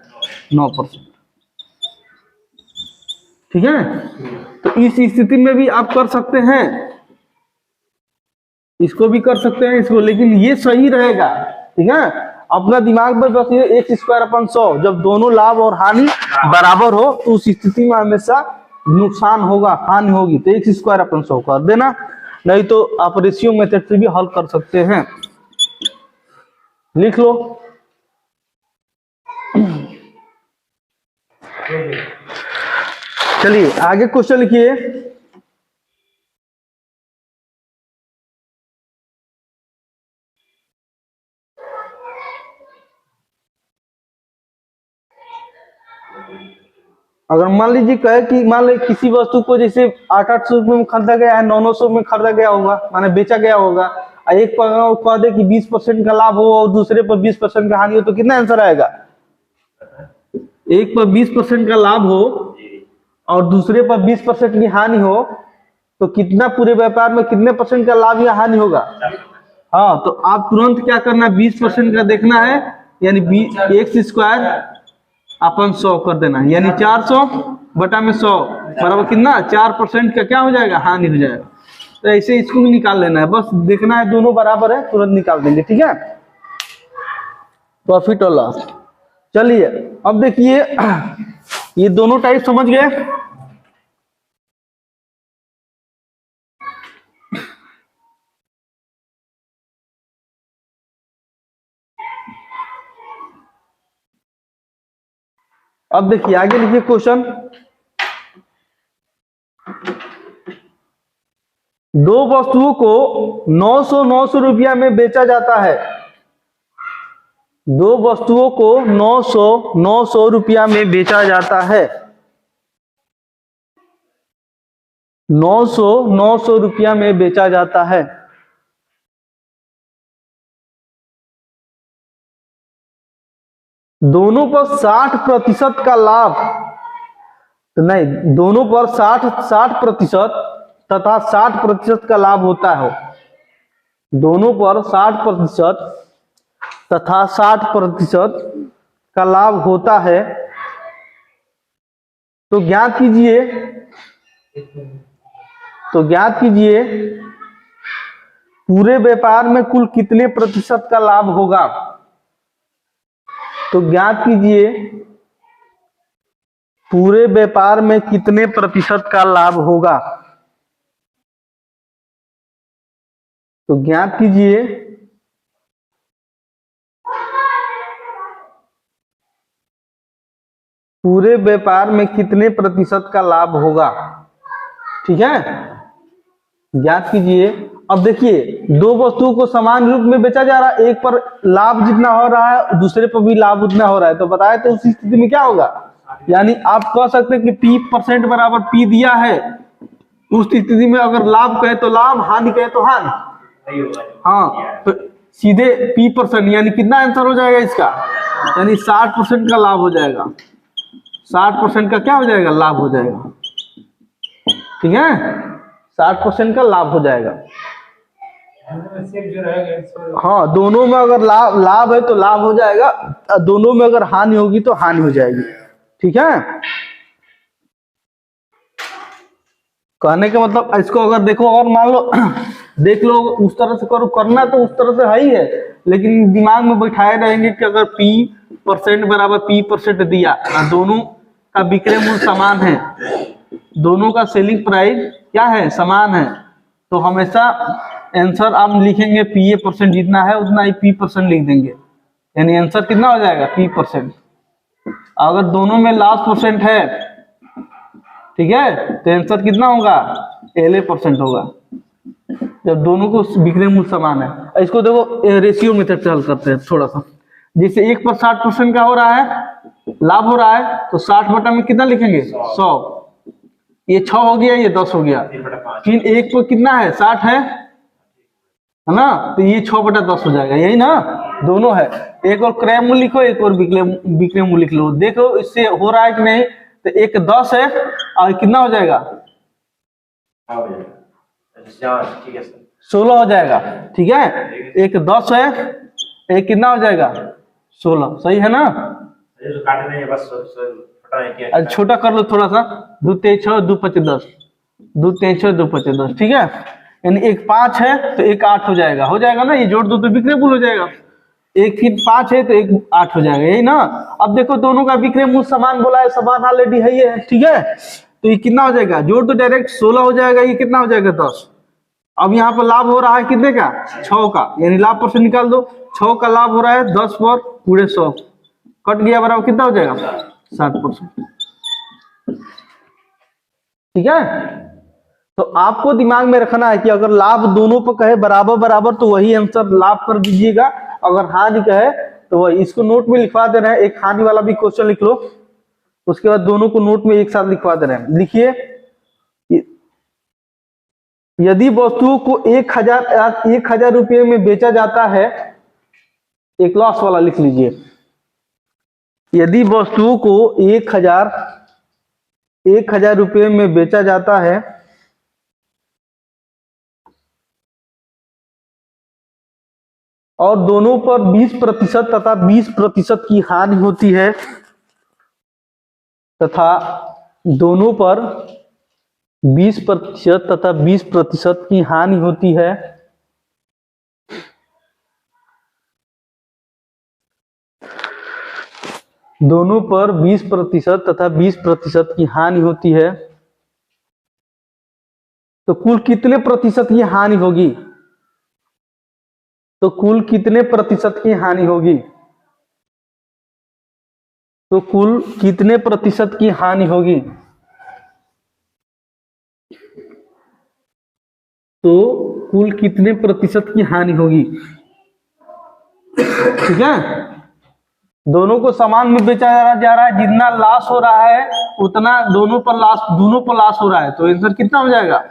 9%। ठीक है, तो इस स्थिति में भी आप कर सकते हैं, इसको भी कर सकते हैं इसको, लेकिन ये सही रहेगा। ठीक है, अपना दिमाग में बस ये x²/100, जब दोनों लाभ और हानि बराबर हो तो उस स्थिति में हमेशा नुकसान होगा, हानि होगी, तो x²/100 कर देना। नहीं तो आप रेशियो मेथड से भी हल कर सकते हैं, लिख लो। चलिए आगे क्वेश्चन लिखिए। अगर मान लीजिए कहे कि मान लीजिए किसी वस्तु को जैसे 800 रुपये में खरीदा गया है, 900 में खरीदा गया होगा, माने बेचा गया होगा, एक पर कह दे कि 20% का लाभ हो और दूसरे पर 20% का हानि हो, तो कितना आंसर आएगा, एक पर 20% का लाभ हो और दूसरे पर 20% की हानि हो, तो कितना पूरे व्यापार में कितने % का लाभ या हानि होगा। हाँ, तो आप तुरंत क्या करना है 20% का देखना है, यानी x²/100 कर देना, यानी 400/100 बराबर कितना 4% का क्या हो जाएगा, हानि हो जाएगा। तो ऐसे इसको भी निकाल लेना है, बस देखना है दोनों बराबर है, तुरंत निकाल देंगे। ठीक है, प्रॉफिट और लॉस। चलिए अब देखिए ये दोनों टाइप समझ गए। अब देखिए आगे लिखिए क्वेश्चन, दो वस्तुओं को 900 रुपया में बेचा जाता है, दो वस्तुओं को 900 रुपया में बेचा जाता है, 900 रुपया में बेचा जाता है। दोनों पर 60% का लाभ, तो नहीं, दोनों पर 60% तथा 60% का लाभ होता है, दोनों पर 60% तथा 60% का लाभ होता है, तो ज्ञात कीजिए पूरे व्यापार में कुल कितने प्रतिशत का लाभ होगा। तो ज्ञात कीजिए पूरे व्यापार में कितने प्रतिशत का लाभ होगा। तो ज्ञात कीजिए पूरे व्यापार में कितने प्रतिशत का लाभ होगा। ठीक है, ज्ञात कीजिए। अब देखिए दो वस्तुओं को समान रूप में बेचा जा रहा है, एक पर लाभ जितना हो रहा है दूसरे पर भी लाभ उतना हो रहा है, तो बताए तो उस स्थिति में क्या होगा, यानी आप कह सकते हैं कि P% बराबर P दिया है, उस स्थिति में अगर लाभ कहे तो लाभ, हानि कहे तो हानि। हाँ, तो सीधे P% यानी कितना आंसर हो जाएगा इसका, यानी 60% का लाभ हो जाएगा, 60% का क्या हो जाएगा, लाभ हो जाएगा। ठीक है, 60% का लाभ हो जाएगा। हाँ, दोनों में अगर लाभ है तो लाभ हो जाएगा, दोनों में अगर हानि होगी तो हानि हो जाएगी। ठीक है, कहने का मतलब इसको अगर देखो, अगर मान लो देख लो उस तरह से करो, करना तो उस तरह से है ही है, लेकिन दिमाग में बैठाए रहेंगे कि अगर P% बराबर P% दिया, दोनों का विक्रय मूल्य समान है, दोनों का सेलिंग प्राइस क्या है, समान है, तो हमेशा आंसर आप लिखेंगे PA% जितना है उतना ही P% लिख देंगे, यानी आंसर कितना हो जाएगा, P%। अगर दोनों में लास्ट परसेंट है, ठीक है, तो आंसर कितना होगा, LA% होगा, जब दोनों को विक्रय मूल्य समान है। इसको देखो रेशियो मेथड से हल करते हैं थोड़ा सा। जैसे 1 पर 60% का हो रहा है, लाभ हो रहा है, तो 60 बटा में कितना लिखेंगे, 100, ये 6 हो गया, ये 10 हो गया, फिर एक पर कितना है, 60 है ना, तो ये 6 बटा 10 हो जाएगा, यही ना, दोनों है। एक और क्रय मूल्य लिखो, एक और विक्रय मूल्य लिख लो, देखो इससे हो रहा है कि नहीं, तो एक 10 है और कितना हो जाएगा, 16 हो जाएगा। ठीक है, एक 10 है, एक कितना हो जाएगा, 16, सही है ना। छोटा कर लो थोड़ा सा, 2 तेईस 6 2 5 10, 2 तेईस 6 2 5 10, ठीक है, यानी एक 5 है तो एक 8 हो जाएगा, ना, ये जोड़ दो तो विक्रय मूल्य हो जाएगा, एक फिर 5 है तो एक 8 हो जाएगा, यही ना। अब देखो दोनों का विक्रय मूल्य समान बोला है, समान ऑलरेडी है ये, ठीक है, तो ये कितना हो जाएगा, जोड़ तो डायरेक्ट 16 हो जाएगा, ये कितना हो जाएगा, 10। अब यहाँ पर लाभ हो रहा है कितने का, 6 का, यानी लाभ परसेंट निकाल दो, 6 का लाभ हो रहा है 10 पर पूरे 100, कट गया, बराबर कितना हो जाएगा, 60%। ठीक है, तो आपको दिमाग में रखना है कि अगर लाभ दोनों पर कहे बराबर बराबर तो वही आंसर लाभ कर दीजिएगा, अगर हानि कहे तो वही। इसको नोट में लिखवा दे रहे हैं, एक हानि वाला भी क्वेश्चन लिख लो, उसके बाद दोनों को नोट में एक साथ लिखवा दे रहे हैं। लिखिए, यदि वस्तु को 1000 रुपये में बेचा जाता है, एक लॉस वाला लिख लीजिए, यदि वस्तु को 1000 रुपये में बेचा जाता है और दोनों पर 20% तथा 20% की हानि होती है, तथा दोनों पर 20% तथा 20% की हानि होती है, दोनों पर 20% तथा 20% की हानि होती है, तो कुल कितने प्रतिशत की हानि होगी, तो कुल कितने प्रतिशत की हानि होगी, तो कुल कितने प्रतिशत की हानि होगी, तो कुल कितने प्रतिशत की हानि होगी। ठीक है, दोनों को समान में बेचा जा रहा है, जितना लॉस हो रहा है उतना दोनों पर लॉस हो रहा है, तो आंसर कितना हो जाएगा,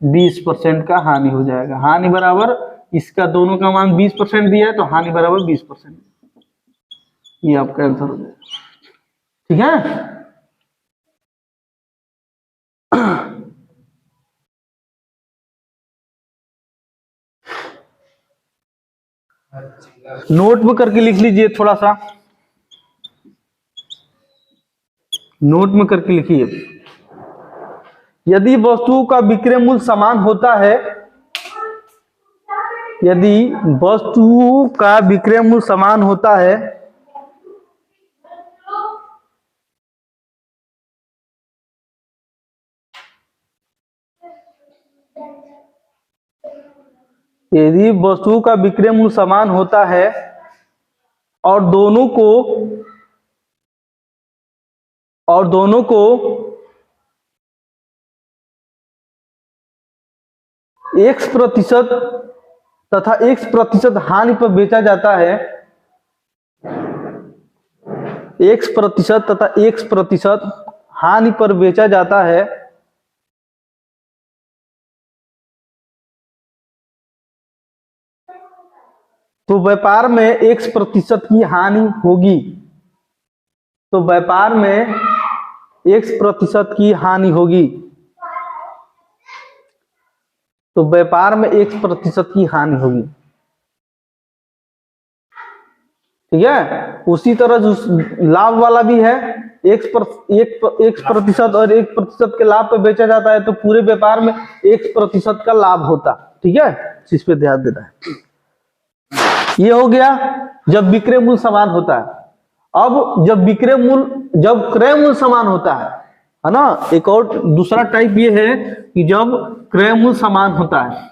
20% का हानि हो जाएगा। हानि बराबर इसका दोनों का मान 20% दिया है, तो हानि बराबर 20%, ये आपका आंसर हो जाएगा। ठीक है, नोट में करके लिख लीजिए, थोड़ा सा नोट में करके लिखिए। यदि वस्तु का विक्रय मूल्य समान होता है, यदि वस्तु का विक्रय मूल्य समान होता है, यदि वस्तु का विक्रय मूल्य समान होता है और दोनों को x% तथा x% हानि पर बेचा जाता है, x% तथा x% हानि पर बेचा जाता है, तो व्यापार में x% की हानि होगी। तो व्यापार में x% की हानि होगी। तो व्यापार में x% की हानि होगी। ठीक है, उसी तरह जो लाभ वाला भी है, x% और 1% के लाभ पे बेचा जाता है, तो पूरे व्यापार में x% का लाभ होता। ठीक है, इस पे ध्यान देना है। ये हो गया जब विक्रय मूल्य समान होता है। अब जब क्रय मूल्य समान होता है ना, एक और दूसरा टाइप ये है कि जब क्रय मूल्य समान होता है,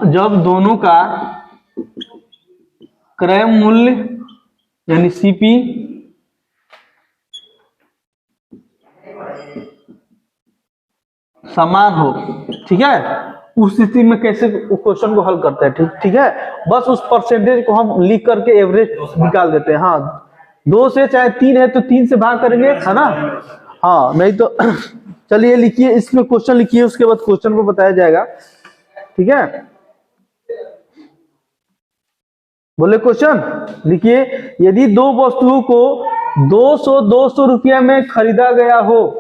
जब दोनों का क्रय मूल्य यानी सीपी समान हो। ठीक है, उस स्थिति में कैसे क्वेश्चन को हल करते हैं। ठीक है, बस उस परसेंटेज को हम लिख करके एवरेज निकाल देते हैं। हाँ, 2 से चाहे 3 है तो 3 से भाग करेंगे, है ना। हाँ, नहीं तो चलिए लिखिए, इसमें क्वेश्चन लिखिए, उसके बाद क्वेश्चन को बताया जाएगा। ठीक है, बोले क्वेश्चन लिखिए। यदि दो वस्तुओं को 200 रुपया में खरीदा गया हो,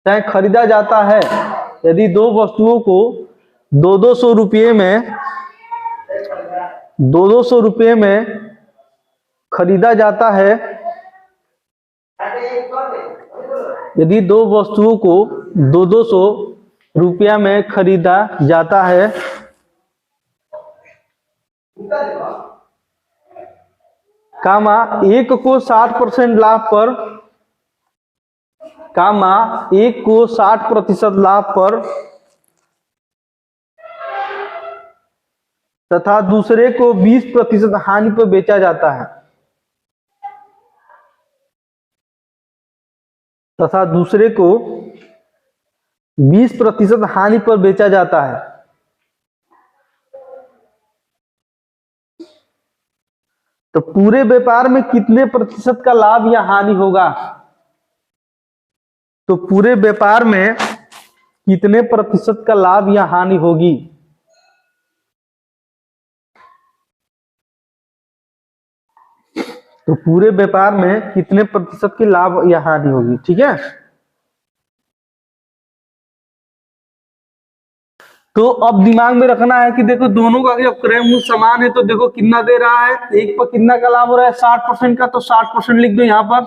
चाहे खरीदा जाता है, यदि दो वस्तुओं को 200 रुपये में खरीदा जाता है, यदि दो वस्तुओं को 200 रुपया में खरीदा जाता है, कामा एक को 60% लाभ पर, कामा एक को 60% लाभ पर तथा दूसरे को 20% हानि पर बेचा जाता है, तथा दूसरे को 20% हानि पर बेचा जाता है, तो पूरे व्यापार में कितने प्रतिशत का लाभ या हानि होगा। तो पूरे व्यापार में कितने प्रतिशत का लाभ या हानि होगी। तो पूरे व्यापार में कितने प्रतिशत की लाभ या हानि होगी। ठीक है, तो अब दिमाग में रखना है कि देखो दोनों का जब क्रय मूल्य समान है तो देखो कितना दे रहा है, एक पर कितना का लाभ हो रहा है 60% का, तो 60% लिख दो। यहाँ पर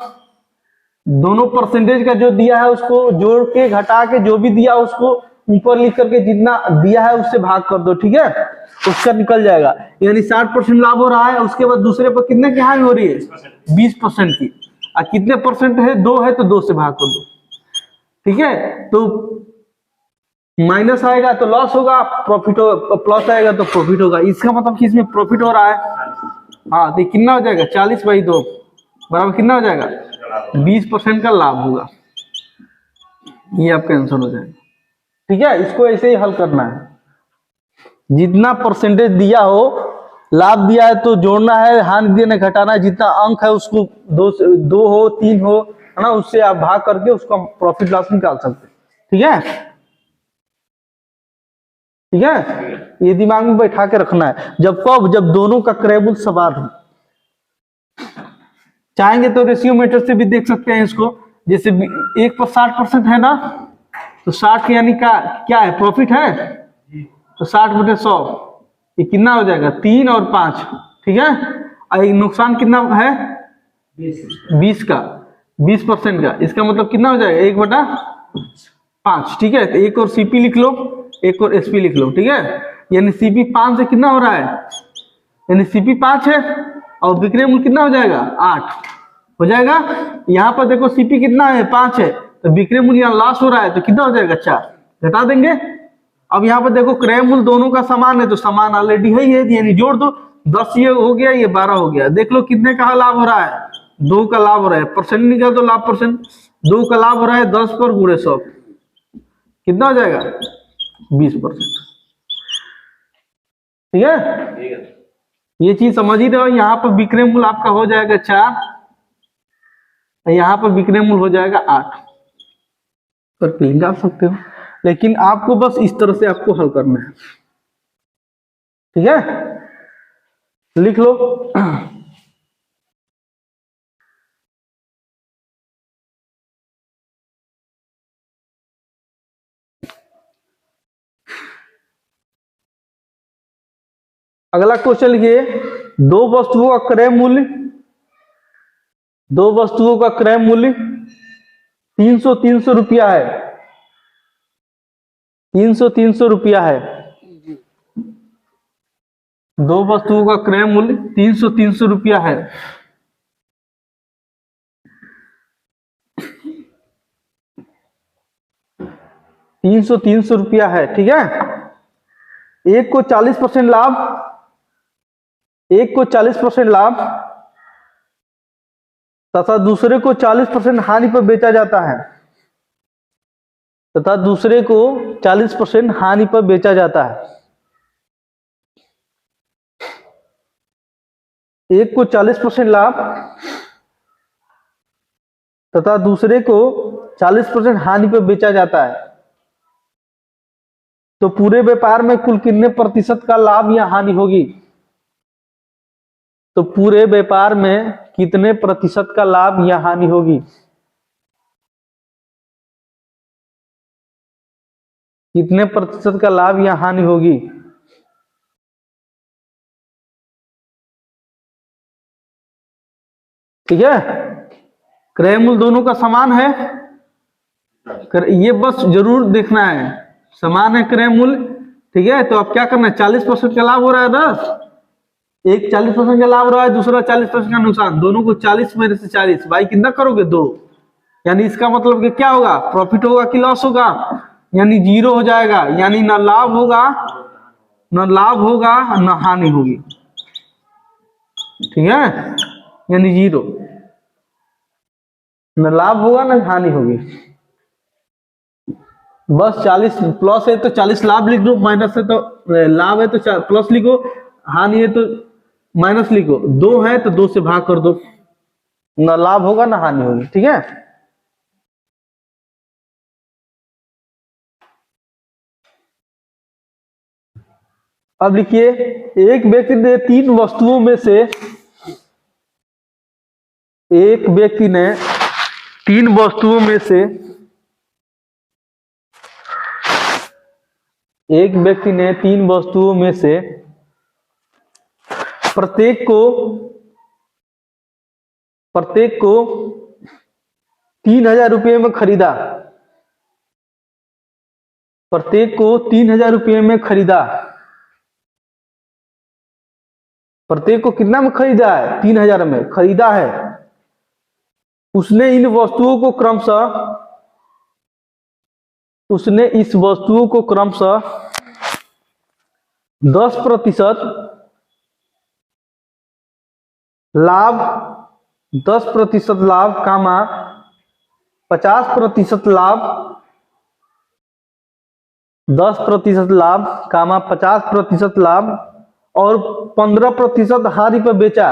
दोनों परसेंटेज का जो दिया है उसको जोड़ के घटा के जो भी दिया उसको ऊपर लिख करके जितना दिया है उससे भाग कर दो। ठीक है, उसका निकल जाएगा, यानी 60% लाभ हो रहा है। उसके बाद दूसरे पर कितने की हानि हो रही है 20% की, और कितने परसेंट है 2 है तो 2 से भाग कर दो। ठीक है, तो माइनस आएगा तो लॉस होगा, प्रॉफिट हो, प्लस आएगा तो प्रॉफिट होगा। इसका मतलब कि इसमें प्रॉफिट हो रहा है। हाँ, तो कितना हो जाएगा 40/2 बराबर कितना हो जाएगा 20% का लाभ होगा। ये आपका आंसर हो जाएगा। ठीक है, इसको ऐसे ही हल करना है, जितना परसेंटेज दिया हो, लाभ दिया है तो जोड़ना है, हानि देना घटाना है, जितना अंक है उसको 2 हो 3 हो, है ना, उससे आप भाग करके उसका प्रॉफिट लॉस निकाल सकते हैं। ठीक है, ठीक है, ये दिमाग में बैठा के रखना है। जब दोनों का क्रय मूल्य समान हो। चाहेंगे तो रेशियो मेथड से भी देख सकते हैं इसको, जैसे 1 पर 60% है ना, तो 60 यानी क्या है प्रॉफिट है, तो 60/100 ये कितना हो जाएगा 3 और 5। ठीक है, और नुकसान कितना है 20 का, 20% का, इसका मतलब कितना हो जाएगा 1/5। ठीक है, तो एक और सीपी लिख लो, एक और एसपी लिख लो। ठीक है, यानी सीपी 5 से कितना हो रहा है, यानी सीपी 5 है और विक्रय मूल्य कितना हो जाएगा 8 हो जाएगा। यहाँ पर देखो सीपी कितना है 5 है, तो विक्रय मूल्य यहाँ लॉस हो रहा है तो कितना हो जाएगा 4, घटा देंगे। अब यहाँ पर देखो क्रय मूल्य दोनों का समान है, तो समान ऑलरेडी है, यानी जोड़ दो, 10 ये हो गया, ये 12 हो गया। देख लो कितने का लाभ हो रहा है 2 का लाभ हो रहा है, परसेंट निकाल दो लाभ परसेंट, 2 का लाभ हो रहा है 10 पर गुणे 100, कितना हो जाएगा 20%। ठीक है, ये चीज समझ ही रहे हो। यहाँ पर विक्रय मूल्य आपका हो जाएगा 4, यहाँ पर विक्रय मूल्य हो जाएगा 8 पर कहीं जा सकते हो, लेकिन आपको बस इस तरह से आपको हल करना है। ठीक है, लिख लो। अगला क्वेश्चन लिखिए, दो वस्तुओं का क्रय मूल्य 300 रुपया है, 300 रुपया है। दो वस्तुओं का क्रय मूल्य 300 रुपया है। तीन सौ रुपया है। ठीक है, एक को 40% लाभ, एक को 40% लाभ तथा दूसरे को 40% हानि पर बेचा जाता है, तथा दूसरे को 40% हानि पर बेचा जाता है। एक को 40% लाभ तथा दूसरे को 40% हानि पर बेचा जाता है, तो पूरे व्यापार में कुल कितने प्रतिशत का लाभ या हानि होगी? तो पूरे व्यापार में कितने प्रतिशत का लाभ या हानि होगी? कितने प्रतिशत का लाभ या हानि होगी? ठीक है, क्रय मूल्य दोनों का समान है, ये बस जरूर देखना है, समान है क्रय मूल्य। ठीक है, तो अब क्या करना है, 40% का लाभ हो रहा है ना, एक 40% का लाभ हो रहा है, दूसरा 40% का नुकसान, दोनों को 40 में से 40 भाई कितना करोगे 2, यानी इसका मतलब कि क्या होगा, प्रॉफिट होगा कि लॉस होगा, यानी 0 हो जाएगा, यानी ना लाभ होगा ना हानि होगी। ठीक है, यानी 0, न लाभ होगा ना हानि होगी। बस 40 प्लस है तो 40 लाभ लिख दो, माइनस है तो लाभ है तो प्लस लिखो, हानि है तो माइनस लिखो, 2 है तो 2 से भाग कर दो, ना लाभ होगा ना हानि होगी। ठीक है, अब लिखिए, एक व्यक्ति ने 3 वस्तुओं में से, एक व्यक्ति ने 3 वस्तुओं में से, एक व्यक्ति ने 3 वस्तुओं में से प्रत्येक को 3000 रुपये में खरीदा, प्रत्येक को 3000 रुपये में खरीदा, प्रत्येक को कितना में खरीदा है, 3000 में खरीदा है। उसने इन वस्तुओं को क्रमशः, उसने इस वस्तुओं को क्रमशः 10% लाभ, 10% लाभ कामा 50% लाभ, 10% लाभ कामा 50% लाभ और 15% हानि पर बेचा,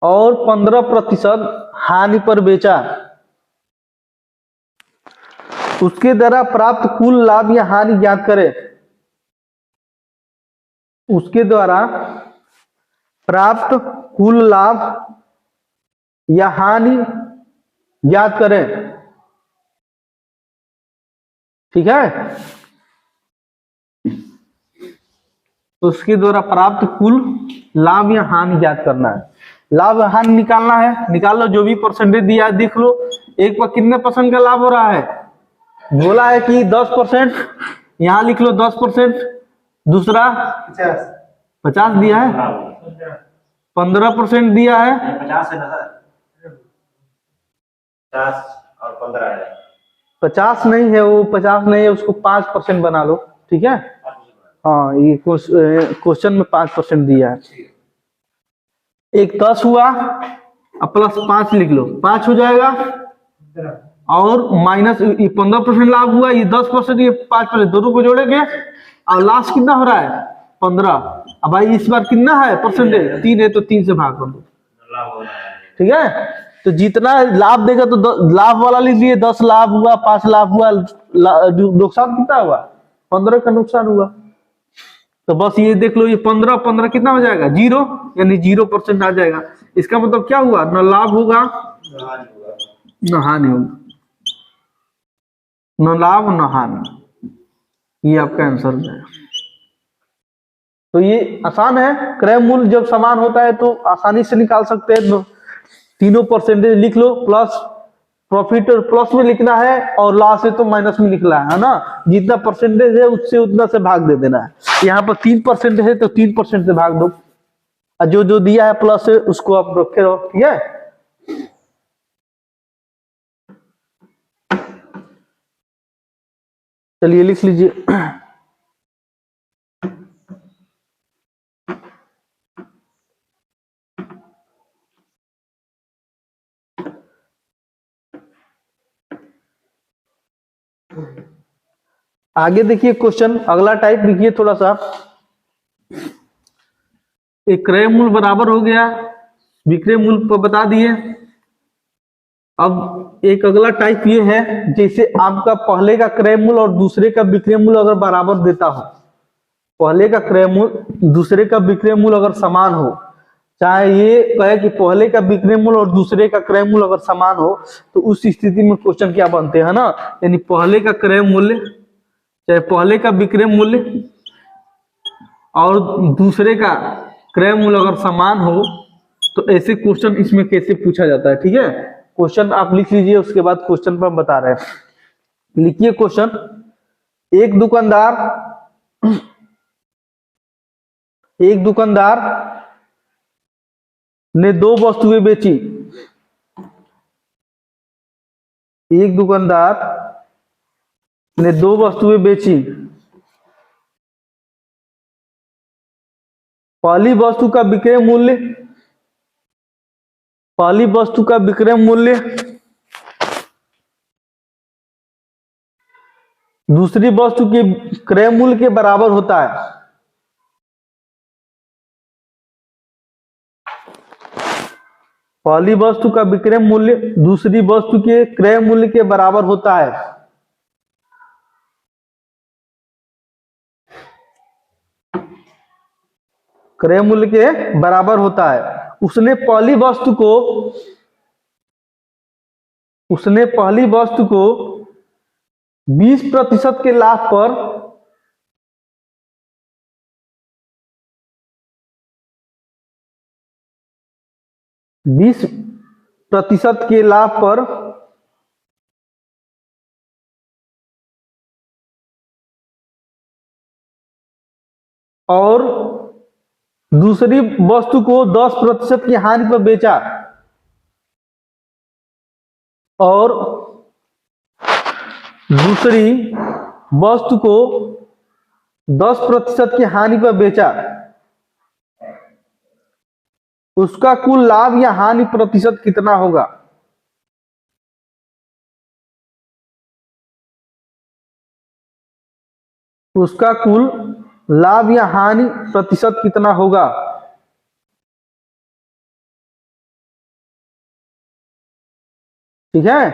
और 15% हानि पर बेचा। उसके द्वारा प्राप्त कुल लाभ या हानि ज्ञात करें। उसके द्वारा प्राप्त कुल लाभ या हानि ज्ञात करें। ठीक है, उसके द्वारा प्राप्त कुल लाभ या हानि ज्ञात करना है, लाभ हानि निकालना है, निकाल लो, जो भी परसेंटेज दिया है देख लो, एक पर कितने % का लाभ हो रहा है, बोला है कि 10%, यहां लिख लो 10%, दूसरा 50 दिया है, 15% दिया है, 50 है ना सर, 50 और 15 है, 50 नहीं है, वो 50 नहीं है, उसको 5% बना लो। ठीक है, हाँ, ये क्वेश्चन में 5% दिया है। एक 10 हुआ और प्लस 5 लिख लो, 5 हो जाएगा, और माइनस 15% लाभ हुआ, ये 10%, ये 5%, दोनों को जोड़ेंगे और लास्ट कितना हो रहा है 15। अब भाई इस बार कितना है परसेंटेज, 3 है तो 3 से भाग कर दो, ठीक है। तो जितना लाभ देगा तो लाभ वाला लीजिए, 10 लाभ हुआ, 5 लाभ हुआ, नुकसान कितना हुआ 15 का नुकसान हुआ। तो बस ये देख लो, ये 15 कितना हो जाएगा 0, यानी 0% आ जाएगा। इसका मतलब क्या हुआ, न लाभ होगा न हानि होगा, न लाभ न हानि, ये आपका आंसर है। तो ये आसान है, क्रय मूल्य जब समान होता है तो आसानी से निकाल सकते हैं। तीनों परसेंटेज लिख लो, प्लस प्रॉफिट प्लस में लिखना है और लॉस है तो माइनस में लिखना है ना। जितना परसेंटेज है उससे उतना से भाग दे देना है। यहाँ पर 3% है तो 3% से भाग दो, और जो जो दिया है प्लस है उसको आप रखे रहो, ठीक है। चलिए लिख लीजिए। आगे देखिए क्वेश्चन, अगला टाइप लिखिए थोड़ा सा। एक क्रय मूल्य बराबर हो गया, विक्रय मूल्य पर बता दिए। अब एक अगला टाइप ये है, जैसे आपका पहले का क्रय मूल्य और दूसरे का विक्रय मूल्य अगर बराबर देता हो, पहले का क्रय मूल्य दूसरे का विक्रय मूल्य अगर समान हो, चाहे ये कहे कि पहले का विक्रय मूल्य और दूसरे का क्रय मूल्य अगर समान हो, तो उस स्थिति में क्वेश्चन क्या बनते हैं ना, यानी पहले का क्रय मूल्य चाहे पहले का विक्रय मूल्य और दूसरे का क्रय मूल्य अगर समान हो, तो ऐसे क्वेश्चन इसमें कैसे पूछा जाता है, ठीक है। क्वेश्चन आप लिख लीजिए, उसके बाद क्वेश्चन पर हम बता रहे हैं। लिखिए क्वेश्चन, एक दुकानदार ने 2 वस्तुएं बेची। एक दुकानदार ने 2 वस्तुएं बेची। पहली वस्तु का विक्रय मूल्य दूसरी वस्तु के क्रय मूल्य के बराबर होता है। पहली वस्तु का विक्रय मूल्य दूसरी वस्तु के क्रय मूल्य के बराबर होता है। क्रय मूल्य के बराबर होता है। उसने पहली वस्तु को 20% के लाभ पर 20% के लाभ पर और दूसरी वस्तु को 10% की हानि पर बेचा, और दूसरी वस्तु को 10% की हानि पर बेचा, उसका कुल लाभ या हानि प्रतिशत कितना होगा। उसका कुल लाभ या हानि प्रतिशत कितना होगा। ठीक है,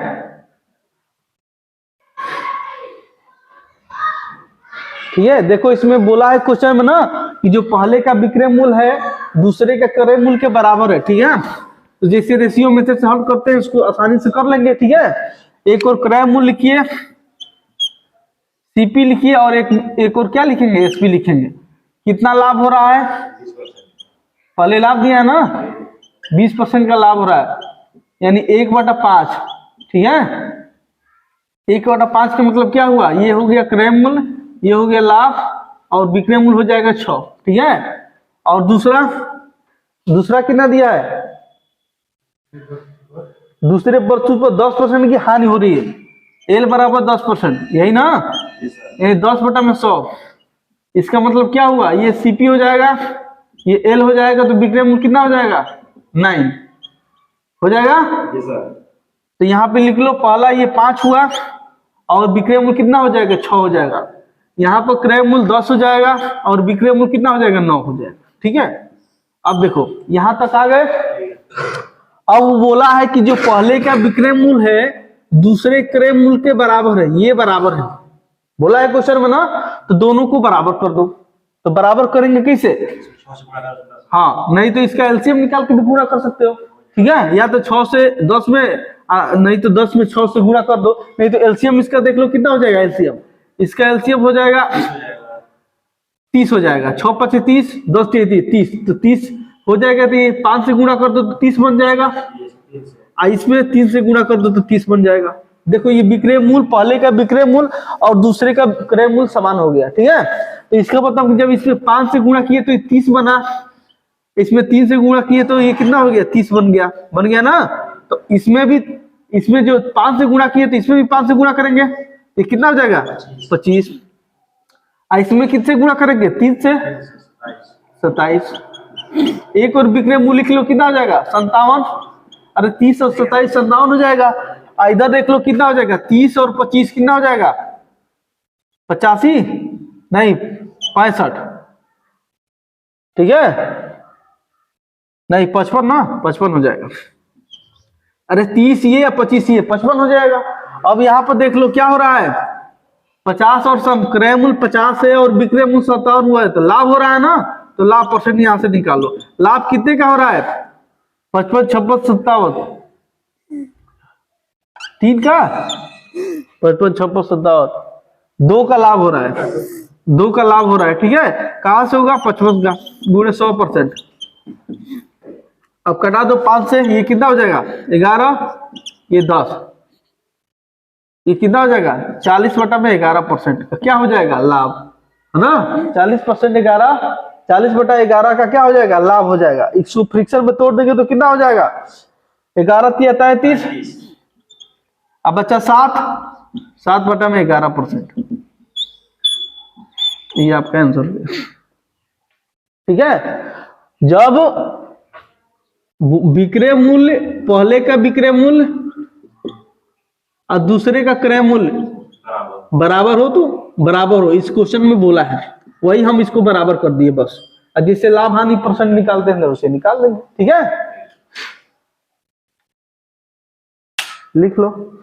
ठीक है। देखो इसमें बोला है क्वेश्चन में ना कि जो पहले का विक्रय मूल्य है दूसरे का क्रय मूल्य के बराबर है, ठीक है। तो जैसे रेशियो मेथड से हल करते हैं उसको आसानी से कर लेंगे, ठीक है। एक और क्रय मूल्य लिखिए, सीपी लिखिए, और एक और क्या लिखेंगे, एसपी लिखेंगे। कितना लाभ हो रहा है, पहले लाभ दिया है ना 20% का लाभ हो रहा है, यानी 1/5, ठीक है। 1/5 का मतलब क्या हुआ, ये हो गया क्रय मूल्य, ये हो गया लाभ, और विक्रय मूल्य हो जाएगा 6, ठीक है। और दूसरा कितना दिया है, दूसरे वस्तु पर 10% की हानि हो रही है, L बराबर 10%, यही ना, ये 10/100। इसका मतलब क्या हुआ, ये सीपी हो जाएगा, ये L हो जाएगा, तो विक्रय मूल्य कितना हो जाएगा 9 हो जाएगा। जी सर। तो यहाँ पे लिख लो, पहला ये 5 हुआ और विक्रय मूल्य कितना हो जाएगा, 6 हो जाएगा। यहाँ पर क्रय मूल्य 10 हो जाएगा और विक्रय मूल्य कितना हो जाएगा, 9 हो जाएगा। ठीक है, अब देखो यहां तक आ गए। अब वो बोला है कि जो पहले का विक्रय मूल्य है दूसरे क्रय मूल्य के बराबर है, ये बराबर है, बोला है क्वेश्चन में ना। तो दोनों को बराबर कर दो। तो बराबर करेंगे कैसे, 6 से गुणा कर दो। हाँ, नहीं तो इसका एलसीएम निकाल के भी पूरा कर सकते हो। ठीक है, या तो 6 से 10 में नहीं तो 10 में 6 से गुणा कर दो, नहीं तो एलसीएम इसका देख लो कितना हो जाएगा। एलसीएम इसका एलसीएम हो जाएगा 30 हो जाएगा। 6 5 30, 10 30, तो 30 हो जाएगा। तो ये 5 से गुणा कर दो तो 30 बन जाएगा। इसमें 3 से गुणा कर दो तो 30 बन जाएगा। देखो ये विक्रय मूल्य, पहले का विक्रय मूल्य और दूसरे का क्रय मूल्य समान हो गया। ठीक है, तो इसका मतलब जब इसमें 5 से गुणा किए तो ये 30 बना, इसमें 3 से गुणा किए तो ये कितना हो गया, 30 बन गया। बन गया ना। तो इसमें भी, इसमें जो 5 से गुणा किए तो इसमें भी 5 से गुणा करेंगे, ये कितना हो जाएगा, 25। इसमें किससे गुणा करेंगे, 3 से 27। एक और विक्रय मूल्य लिख लो, कितना हो जाएगा, 57। अरे 30 और 27 57 हो जाएगा। इधर देख लो कितना हो जाएगा, 30 और 25 कितना हो जाएगा, 85 नहीं 65। ठीक है, नहीं 55 ना, 55 हो जाएगा। अरे 30 ये या 25 ये, 55 हो जाएगा। अब यहाँ पर देख लो क्या हो रहा है, 50 और सम क्रय मूल्य 50 है और विक्रय मूल्य 57 हुआ है, तो लाभ हो रहा है ना। तो लाभ परसेंट यहां से निकालो। लाभ कितने का हो रहा है, 55 56 57, 3 का 55 56 57, 2 का लाभ हो रहा है, 2 का लाभ हो रहा है। ठीक है, कहां से होगा, 55 का गुणे 100%। अब कटा दो 5 से, ये कितना हो जाएगा, 11, ये 10, ये कितना हो जाएगा, 40/11%। क्या हो जाएगा, लाभ, है ना। 40% 11, 40/11 का क्या हो जाएगा, लाभ हो जाएगा। इसको फ्रिक्शन में तोड़ देंगे तो कितना हो जाएगा, 11 3 33। अब बच्चा 7/11%, ये आपका आंसर है। ठीक है, जब विक्रय मूल्य, पहले का विक्रय मूल्य और दूसरे का क्रय मूल्य बराबर हो, तो बराबर हो, इस क्वेश्चन में बोला है, वही हम इसको बराबर कर दिए बस। और जिससे लाभ हानि परसेंट निकालते हैं उसे निकाल देंगे। ठीक है, लिख लो।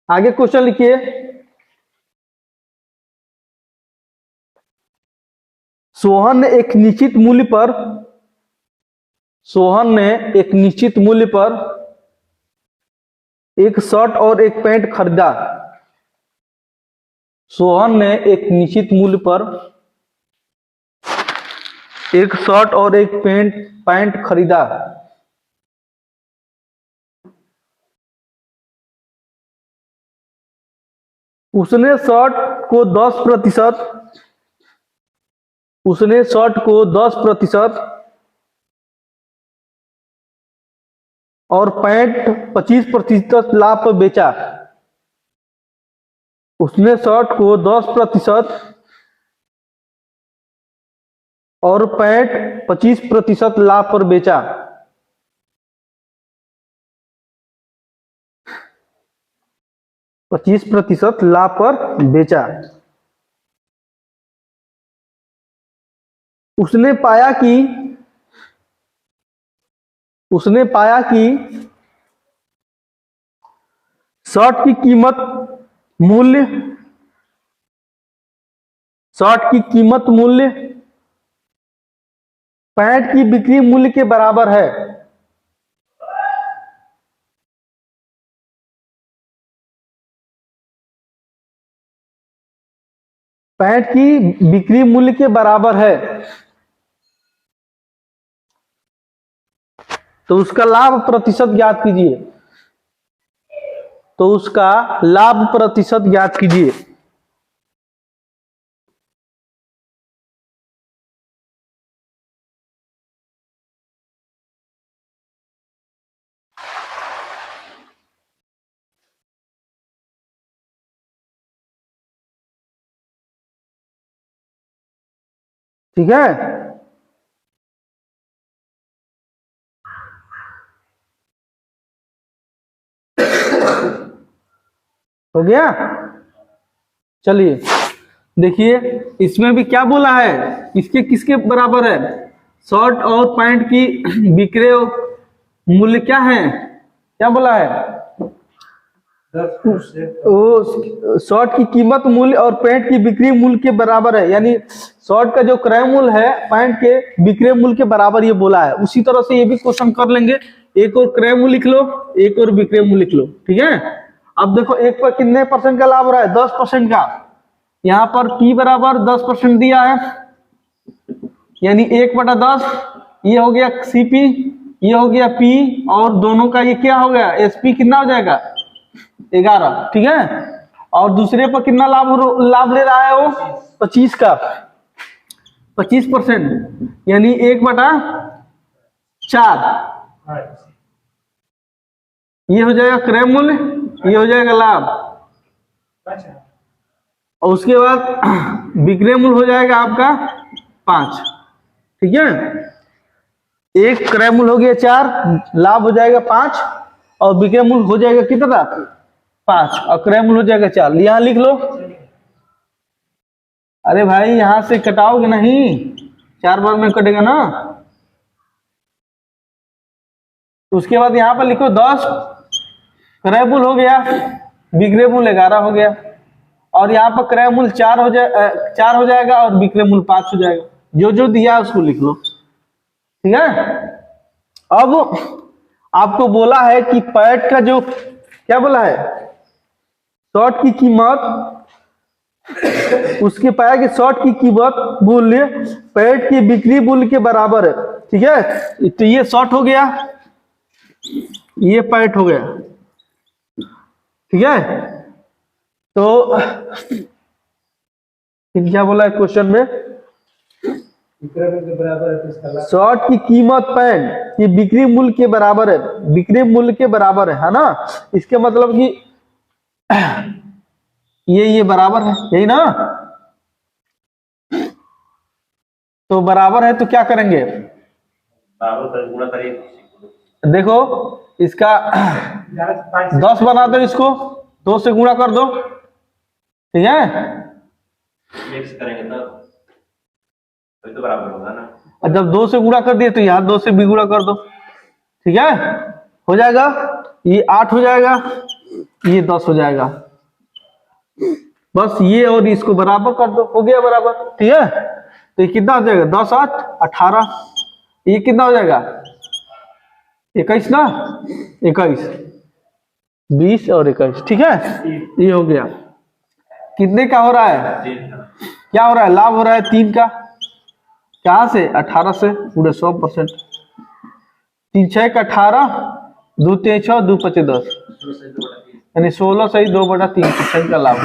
आगे क्वेश्चन लिखिए। सोहन ने एक निश्चित मूल्य पर, सोहन ने एक निश्चित मूल्य पर एक शर्ट और एक पैंट खरीदा। सोहन ने एक निश्चित मूल्य पर एक शर्ट और एक पैंट खरीदा। उसने शर्ट को 10%, उसने शर्ट को 10% और पैंट 25% लाभ पर बेचा। उसने शर्ट को 10% और पैंट 25% लाभ पर बेचा। पच्चीस प्रतिशत लाभ पर बेचा। उसने पाया कि शर्ट की कीमत मूल्य पैंट की बिक्री मूल्य के बराबर है। पैंट की बिक्री मूल्य के बराबर है, तो उसका लाभ प्रतिशत ज्ञात कीजिए। तो उसका लाभ प्रतिशत ज्ञात कीजिए। ठीक है, हो गया। चलिए देखिए इसमें भी क्या बोला है, इसके किसके बराबर है, शर्ट और पैंट की विक्रय मूल्य क्या है, क्या बोला है, 10%। वो शर्ट की कीमत मूल्य और पैंट की बिक्री मूल्य के बराबर है, यानी शर्ट का जो क्रय मूल्य है पैंट के विक्रय मूल्य के बराबर ये बोला है। उसी तरह से ये भी क्वेश्चन कर लेंगे, एक और क्रय मूल्य लिख लो, एक और विक्रय मूल्य लिख लो, ठीक है। अब देखो एक पर कितने परसेंट का लाभ हो रहा है, 10% का, यहाँ पर P बराबर 10% दिया है, यानी 1/10, ये हो गया CP, ये हो गया P, और दोनों का ये क्या हो गया SP, कितना हो जाएगा 11, ठीक है। और दूसरे पर कितना लाभ ले रहा है वो 25 का, 25%, यानी 1/4, ये हो जाएगा क्रय मूल्य, ये हो जाएगा लाभ, और उसके बाद विक्रय मूल्य हो जाएगा आपका 5, ठीक है। एक क्रय मूल्य हो गया 4, लाभ हो जाएगा 5, और विक्रय मूल्य हो जाएगा कितना 5, और क्रय मूल्य हो जाएगा 4। यहां लिख लो, अरे भाई यहां से कटाओगे नहीं, 4 बार में कटेगा ना। उसके बाद यहां पर लिखो 10, क्रय मूल्य हो गया, विक्रय मूल्य 11 हो गया, और यहाँ पर क्रय मूल्य 4 हो जाएगा और विक्रय मूल्य 5 हो जाएगा। जो जो दिया उसको लिख लो, ठीक है। अब आपको बोला है कि पैंट का जो क्या बोला है, शर्ट की कीमत, उसके पाया कि शर्ट की कीमत मूल्य पैंट की बिक्री मूल्य के बराबर है, ठीक है। तो ये शर्ट हो गया, ये पैंट हो गया, ठीक है। तो क्या बोला है क्वेश्चन में, शर्ट की कीमत पैंट की बिक्री मूल्य के बराबर है, बिक्री मूल्य के बराबर है ना। इसके मतलब कि ये बराबर है, यही ना। तो बराबर है तो क्या करेंगे, गुणा करिए, देखो इसका 10 बना दो, इसको 2 से गुणा कर दो, ठीक है। मिक्स करेंगे तो बराबर होगा ना। और जब 2 से गुणा कर दिए तो यहाँ 2 से भी गुणा कर दो, ठीक है, हो जाएगा। ये 8 हो जाएगा, ये 10 हो जाएगा, बस ये और इसको बराबर कर दो, हो गया बराबर, ठीक है। तो ये कितना हो जाएगा, 10 8 18, ये कितना हो जाएगा 21 ना, 21 20 और 21, ठीक है। ये हो गया, कितने का हो रहा है, क्या हो रहा है, लाभ हो रहा है 3 का, कहां से 18 से, पूरे 100%, 3 6 18, 2 3 6, 2 5 10, यानी 16 सही 2/3% का लाभ।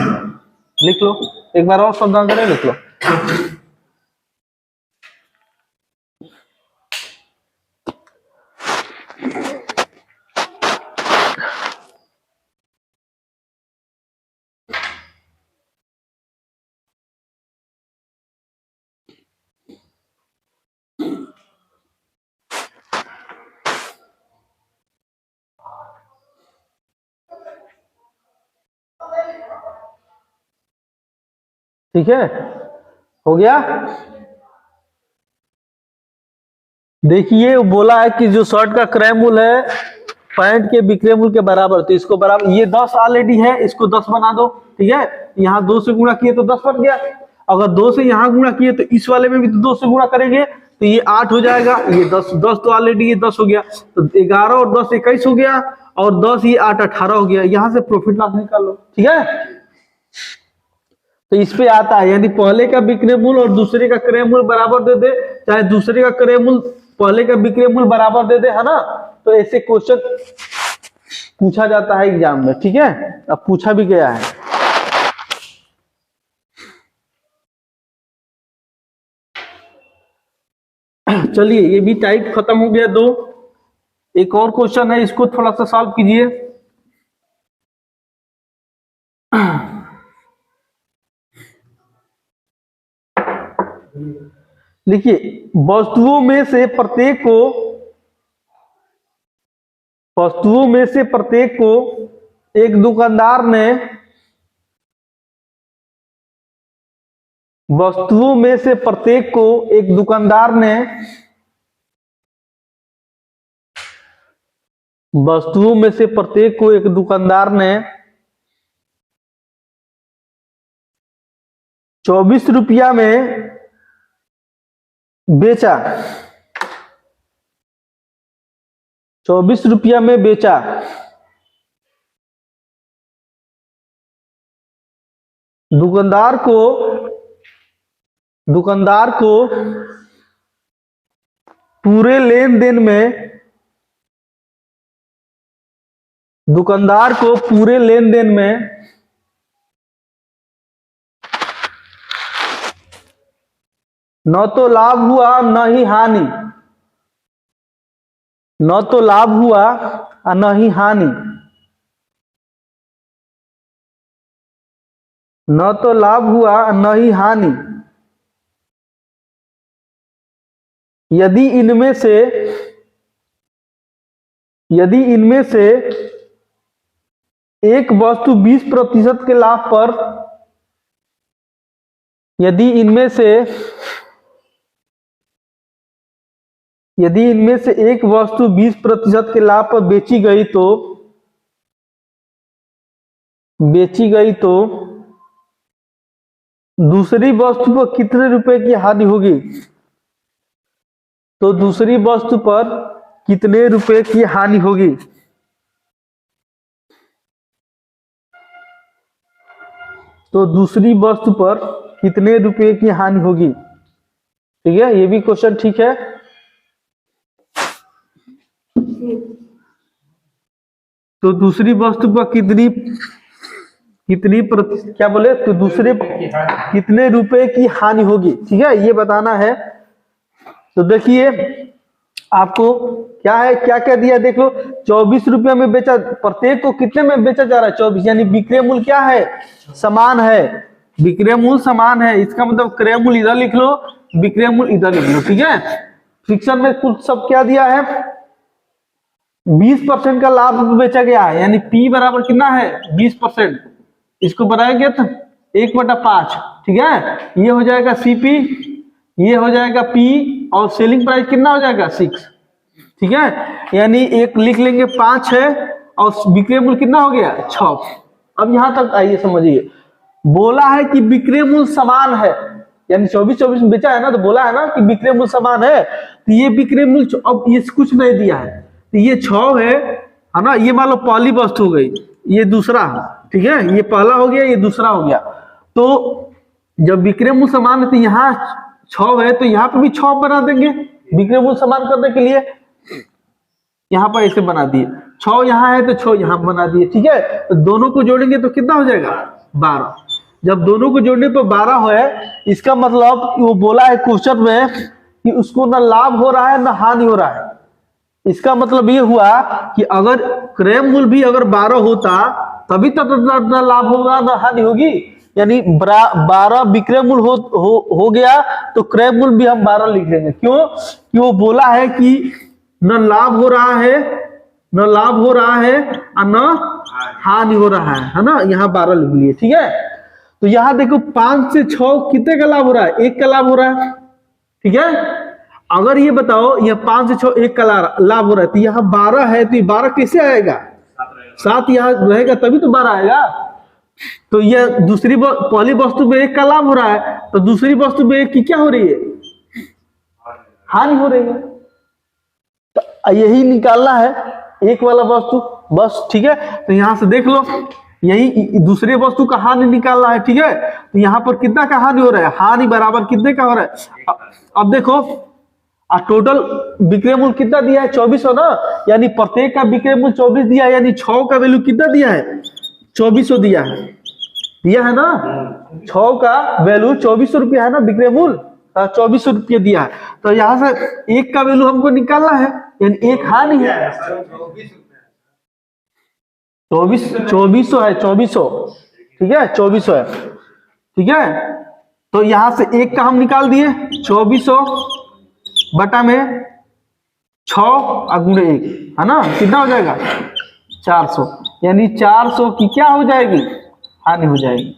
लिख लो, एक बार और शब्दांश करें, लिख लो। ठीक है, हो गया। देखिए बोला है कि जो शर्ट का क्रय मूल्य है पैंट के विक्रय मूल्य के बराबर, तो इसको बराबर, ये 10 ऑलरेडी है, इसको 10 बना दो, ठीक है। यहाँ 2 से गुणा किए तो 10 बन गया, अगर 2 से यहाँ गुणा किए तो इस वाले में भी तो 2 से गुणा करेंगे तो ये 8 हो जाएगा, ये 10 तो ऑलरेडी ये 10 हो गया, तो 11 और 10 21 हो गया, और 10 ये 8 18 हो गया। यहाँ से प्रॉफिट लॉस निकाल लो, ठीक है। तो इस पे आता है, यानी पहले का विक्रय मूल्य और दूसरे का क्रय मूल्य बराबर दे दे, चाहे दूसरे का क्रय मूल्य पहले का विक्रय मूल्य बराबर दे दे, है ना। तो ऐसे क्वेश्चन पूछा जाता है एग्जाम में, ठीक है। अब पूछा भी गया है। चलिए ये भी टाइप खत्म हो गया 2। एक और क्वेश्चन है, इसको थोड़ा सा सॉल्व कीजिए। देखिए वस्तुओं में से प्रत्येक को एक दुकानदार ने वस्तुओं में से प्रत्येक को एक दुकानदार ने वस्तुओं में से प्रत्येक को एक दुकानदार ने 24 रुपया में बेचा। 24 रुपया में बेचा। दुकानदार को पूरे लेन देन में न तो लाभ हुआ न ही हानि, न तो लाभ हुआ और न ही हानि, न तो लाभ हुआ न ही हानि। यदि इनमें से एक वस्तु 20% के लाभ पर, यदि इनमें से एक वस्तु 20% के लाभ पर बेची गई तो दूसरी वस्तु पर कितने रुपए की हानि होगी? तो दूसरी वस्तु पर कितने रुपए की हानि होगी? तो दूसरी वस्तु पर कितने रुपए की हानि होगी? ठीक है, ये भी क्वेश्चन ठीक है। तो दूसरी वस्तु पर क्या बोले? तो दूसरे कितने रुपए की हानि होगी, ठीक है, ये बताना है। तो देखिए आपको क्या क्या दिया, देख लो। 24 रुपया में बेचा, प्रत्येक को कितने में बेचा जा रहा है? 24, यानी विक्रय मूल्य क्या है? समान है। विक्रय मूल्य समान है, इसका मतलब क्रय मूल्य इधर लिख लो, विक्रय मूल्य इधर लिख लो, ठीक है। फ्रिक्शन में कुछ सब क्या दिया है? 20% का लाभ बेचा गया है, यानी P बराबर कितना है? 20%। इसको बनाया गया था 1/5, ठीक है। ये हो जाएगा CP, ये हो जाएगा P, और सेलिंग प्राइस कितना हो जाएगा? 6, ठीक है। यानी एक लिख लेंगे 5 है, और विक्रय मूल्य कितना हो गया? 6। अब यहां तक आइए समझिए, बोला है कि विक्रय मूल्य समान है, यानी 24 में बेचा है ना, तो बोला है ना कि विक्रय मूल्य समान है। तो ये विक्रय मूल्य, अब ये कुछ नहीं दिया है, तो ये 6 है ना। ये मान लो पहली वस्तु हो गई, ये दूसरा, ठीक है, ये पहला हो गया, ये दूसरा हो गया। तो जब विक्रय मूल्य समान है तो यहाँ 6 है, तो यहाँ पर भी 6 बना देंगे विक्रय मूल्य समान करने के लिए। यहाँ पर ऐसे बना दिए, 6 यहाँ है तो 6 यहाँ बना दिए, ठीक है। तो दोनों को जोड़ेंगे तो कितना हो जाएगा? 12। जब दोनों को जोड़ने पर 12 है, इसका मतलब वो बोला है क्वेश्चन में कि उसको ना लाभ हो रहा है ना हानि हो रहा है। इसका मतलब ये हुआ कि अगर क्रय मूल्य भी अगर 12 होता तभी तो ना लाभ होगा ना हानि होगी। यानी 12 विक्रय मूल्य हो गया, तो क्रय मूल्य भी हम 12 लिख देंगे। क्यों? कि वो बोला है कि न लाभ हो रहा है और न हानि हो रहा है ना। यहाँ 12 लिख लिए, ठीक है। तो यहाँ देखो 5 से 6 कितने का लाभ हो रहा है? 1 का लाभ हो रहा है, ठीक है। अगर ये बताओ यह 5 से 6 1 का लाभ हो रहा है, तो यहाँ 12 है, तो ये 12 कैसे आएगा? 7 यहाँ रहेगा तभी तो 12 आएगा। तो यह दूसरी पहली वस्तु में 1 का लाभ हो रहा है, तो दूसरी वस्तु में 1 की क्या हो रही है? हानि हो रही है। तो यही निकालना है, 1 वाला वस्तु बस, ठीक है। तो यहां से देख लो, यही दूसरे वस्तु का हानि निकालना है, ठीक है। तो यहाँ पर कितना का हानि हो रहा है? हानि बराबर कितने का हो रहा है? अब देखो टोटल विक्रय मूल्य कितना दिया है? 24 हो ना, यानी प्रत्येक का विक्रय मूल्य 24 दिया है, यानी 6 का वैल्यू कितना दिया है? 2400 दिया है ना। 6 का वैल्यू 2400 रुपया है ना, विक्रय मूल्य 2400 रुपया दिया है। तो यहां से 1 का वैल्यू हमको निकालना है, यानी 1 हानि है। 2400 है, 2400, ठीक है, 2400 है, ठीक है। तो यहां से एक का हम निकाल दिए 2400 बटा में 6 और गुणे 1 है ना, कितना हो जाएगा 400, यानी 400 की क्या हो जाएगी, हानि हो जाएगी।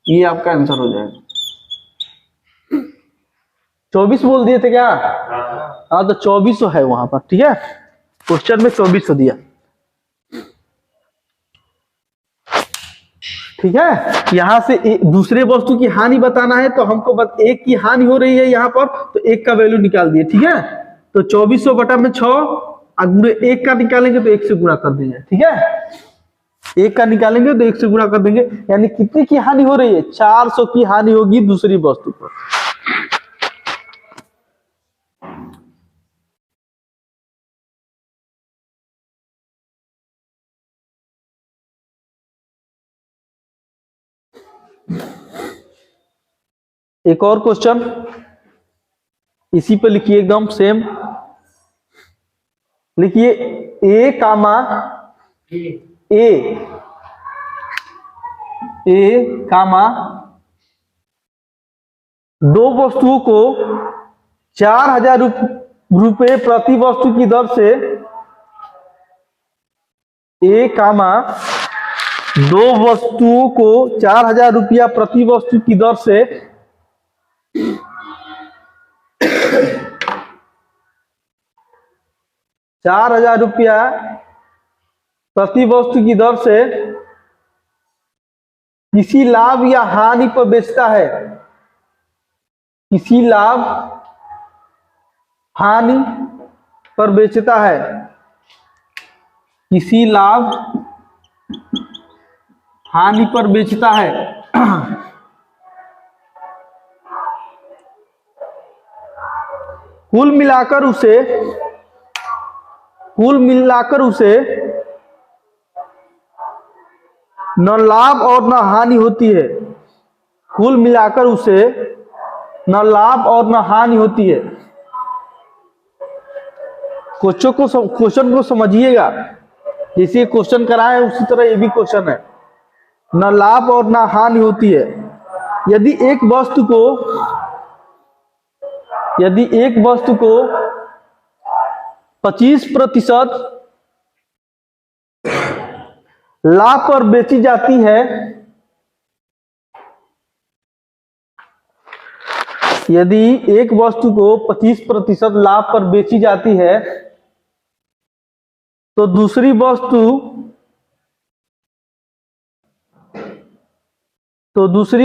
ये आपका आंसर हो जाएगा। 24 बोल दिए थे क्या, हाँ तो 2400 है वहां पर, ठीक है, क्वेश्चन में 2400 दिया, ठीक है। यहां से दूसरे वस्तु की हानि बताना है तो हमको एक की हानि हो रही है यहाँ पर, तो एक का वैल्यू निकाल दिए, ठीक है। तो 2400 बटा में 6 और गुणे 1 का निकालेंगे तो 1 से गुणा कर देंगे, ठीक है। 1 का निकालेंगे तो 1 से गुणा कर देंगे, यानी कितने की हानि हो रही है, 400 की हानि होगी दूसरी वस्तु पर। एक और क्वेश्चन इसी पे लिखिए, एकदम सेम लिखिए, ए कामा ए कामा दो वस्तुओं को 4000 रुपए प्रति वस्तु की दर से, ए कामा दो वस्तुओं को 4000 रुपया प्रति वस्तु की दर से 4000 रुपया प्रति वस्तु की दर से किसी लाभ या हानि पर बेचता है, किसी लाभ हानि पर बेचता है, किसी लाभ हानि पर बेचता है, कुल मिलाकर उसे न लाभ और न हानि होती है, कुल मिलाकर उसे न लाभ और न हानि होती है। क्वेश्चन को समझिएगा, जैसे क्वेश्चन कराए उसी तरह ये भी क्वेश्चन है, न लाभ और न हानि होती है। यदि एक वस्तु को 25% लाभ पर बेची जाती है, यदि एक वस्तु को 25% लाभ पर बेची जाती है तो दूसरी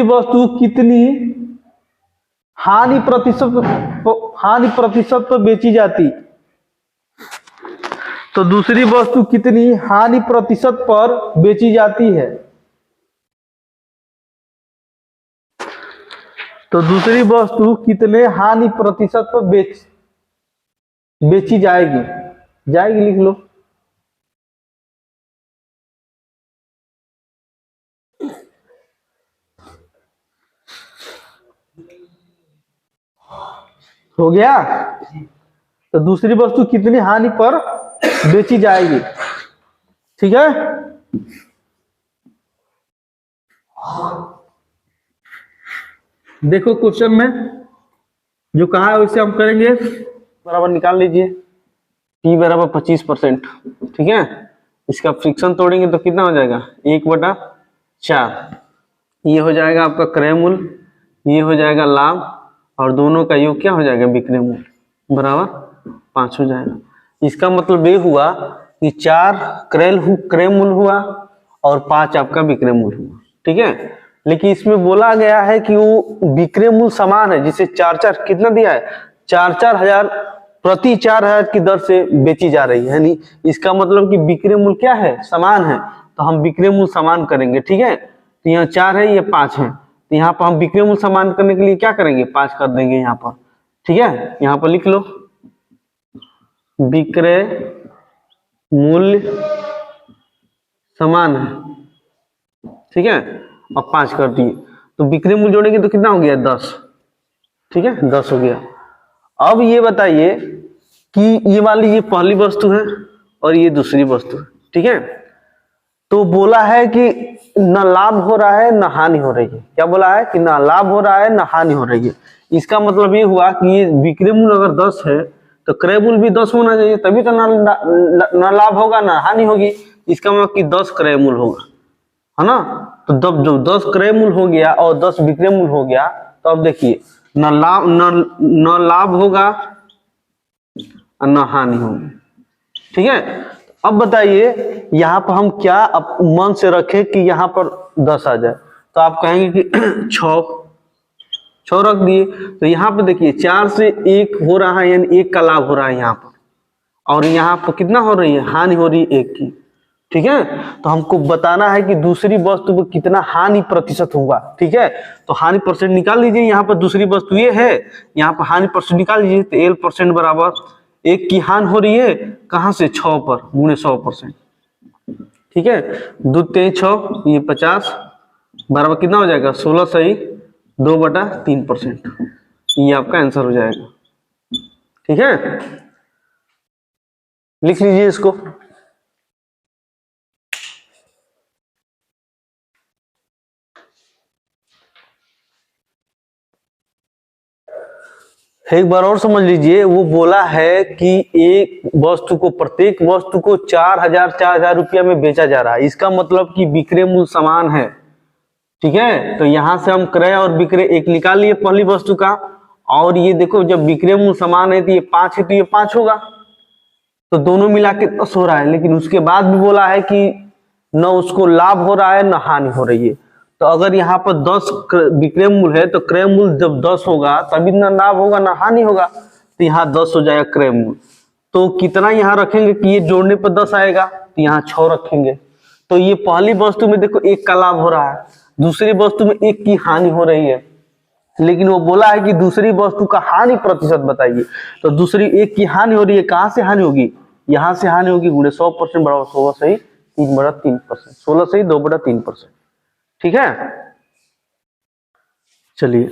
वस्तु कितनी हानि प्रतिशत पर बेची जाती, तो दूसरी वस्तु कितनी हानि प्रतिशत पर बेची जाती है, तो दूसरी वस्तु कितने हानि प्रतिशत पर बेची जाएगी, लिख लो। हो गया, तो दूसरी वस्तु कितनी हानि पर बेची जाएगी, ठीक है। देखो क्वेश्चन में जो कहा है वैसे हम करेंगे, बराबर निकाल लीजिए, P बराबर 25%, ठीक है। इसका फ्रिक्शन तोड़ेंगे तो कितना हो जाएगा 1/4, ये हो जाएगा आपका क्रय मूल्य, ये हो जाएगा लाभ, और दोनों का योग क्या हो जाएगा विक्रय मूल्य, बराबर 5 हो जाएगा। इसका मतलब ये हुआ कि 4 क्रय मूल्य हुआ और 5 आपका विक्रय मूल्य हुआ, ठीक है। लेकिन इसमें बोला गया है कि वो विक्रय मूल्य समान है, जिसे 4 कितना दिया है, 4 हजार प्रति 4000 की दर से बेची जा रही है, यानी इसका मतलब कि विक्रय मूल्य क्या है, समान है, तो हम विक्रय मूल्य समान करेंगे, ठीक है। तो यहाँ 4 है, ये 5 है, तो यहाँ पर हम विक्रय मूल्य समान करने के लिए क्या करेंगे, 5 कर देंगे यहाँ पर, ठीक है। यहाँ पर लिख लो विक्रय मूल्य समान है, ठीक है, और 5 कर दिए, तो विक्रय मूल्य जोड़ेंगे तो कितना हो गया 10, ठीक है, 10 हो गया। अब ये बताइए कि ये वाली ये पहली वस्तु है और ये दूसरी वस्तु है, ठीक है। तो बोला है कि न लाभ हो रहा है न हानि हो रही है। क्या बोला है कि ना लाभ हो रहा है न हानि हो रही है। इसका मतलब ये हुआ कि ये विक्रय मूल्य अगर 10 है तो क्रय मूल्य भी 10 होना चाहिए, तभी तो न लाभ होगा न हानि होगी। इसका मतलब कि 10 क्रय मूल्य होगा, है ना। तो जब 10 क्रय मूल्य हो गया और 10 विक्रय मूल्य हो गया, तो अब देखिए न लाभ होगा और न हानि होगी। ठीक है, अब बताइए यहाँ पर हम क्या मन से रखें कि यहाँ पर 10 आ जाए। तो आप कहेंगे कि 6 रख दिए। तो यहाँ पे देखिए 4 से 1 हो रहा है, यानी 1 का लाभ हो रहा है यहाँ पर, और यहाँ पर कितना हो रही है, हानि हो रही है 1 की। ठीक है, तो हमको बताना है कि दूसरी वस्तु पर कितना हानि प्रतिशत होगा। ठीक है, तो हानि परसेंट निकाल लीजिए। यहाँ पर दूसरी वस्तु ये है, यहाँ पर हानि परसेंट निकाल लीजिए। तो एल परसेंट बराबर 1 की हानि हो रही है कहाँ से, 6 पर गुणे 100%। ठीक है, 2 3 6 ये 50 बराबर कितना हो जाएगा, 16 सही 2/3%। ये आपका आंसर हो जाएगा। ठीक है, लिख लीजिए इसको। एक बार और समझ लीजिए, वो बोला है कि एक वस्तु को, प्रत्येक वस्तु को 4,000 रुपया में बेचा जा रहा है। इसका मतलब कि विक्रय मूल्य समान है। ठीक है, तो यहां से हम क्रय और विक्रय एक निकाल लिए पहली वस्तु का, और ये देखो जब विक्रय मूल्य समान है तो ये 5 है तो ये 5 होगा, तो दोनों मिला के 10 हो रहा है। लेकिन उसके बाद भी बोला है कि न उसको लाभ हो रहा है न हानि हो रही है। तो अगर यहाँ पर 10 विक्रय मूल्य है तो क्रय मूल्य जब 10 होगा तभी ना लाभ होगा ना हानि होगा, तो यहाँ 10 हो जाएगा क्रय मूल्य। तो कितना यहाँ रखेंगे कि ये जोड़ने पर 10 आएगा, तो यहाँ 6 रखेंगे। तो ये पहली वस्तु में देखो 1 का लाभ हो रहा है, दूसरी वस्तु में 1 की हानि हो रही है। लेकिन वो बोला है कि दूसरी वस्तु का हानि प्रतिशत बताइए। तो दूसरी 1 की हानि हो रही है, कहां से हानि होगी, यहां से हानि होगी, गुणे 100% बराबर 16 सही 3/3%, 16 सही 2/3%। ठीक है, चलिए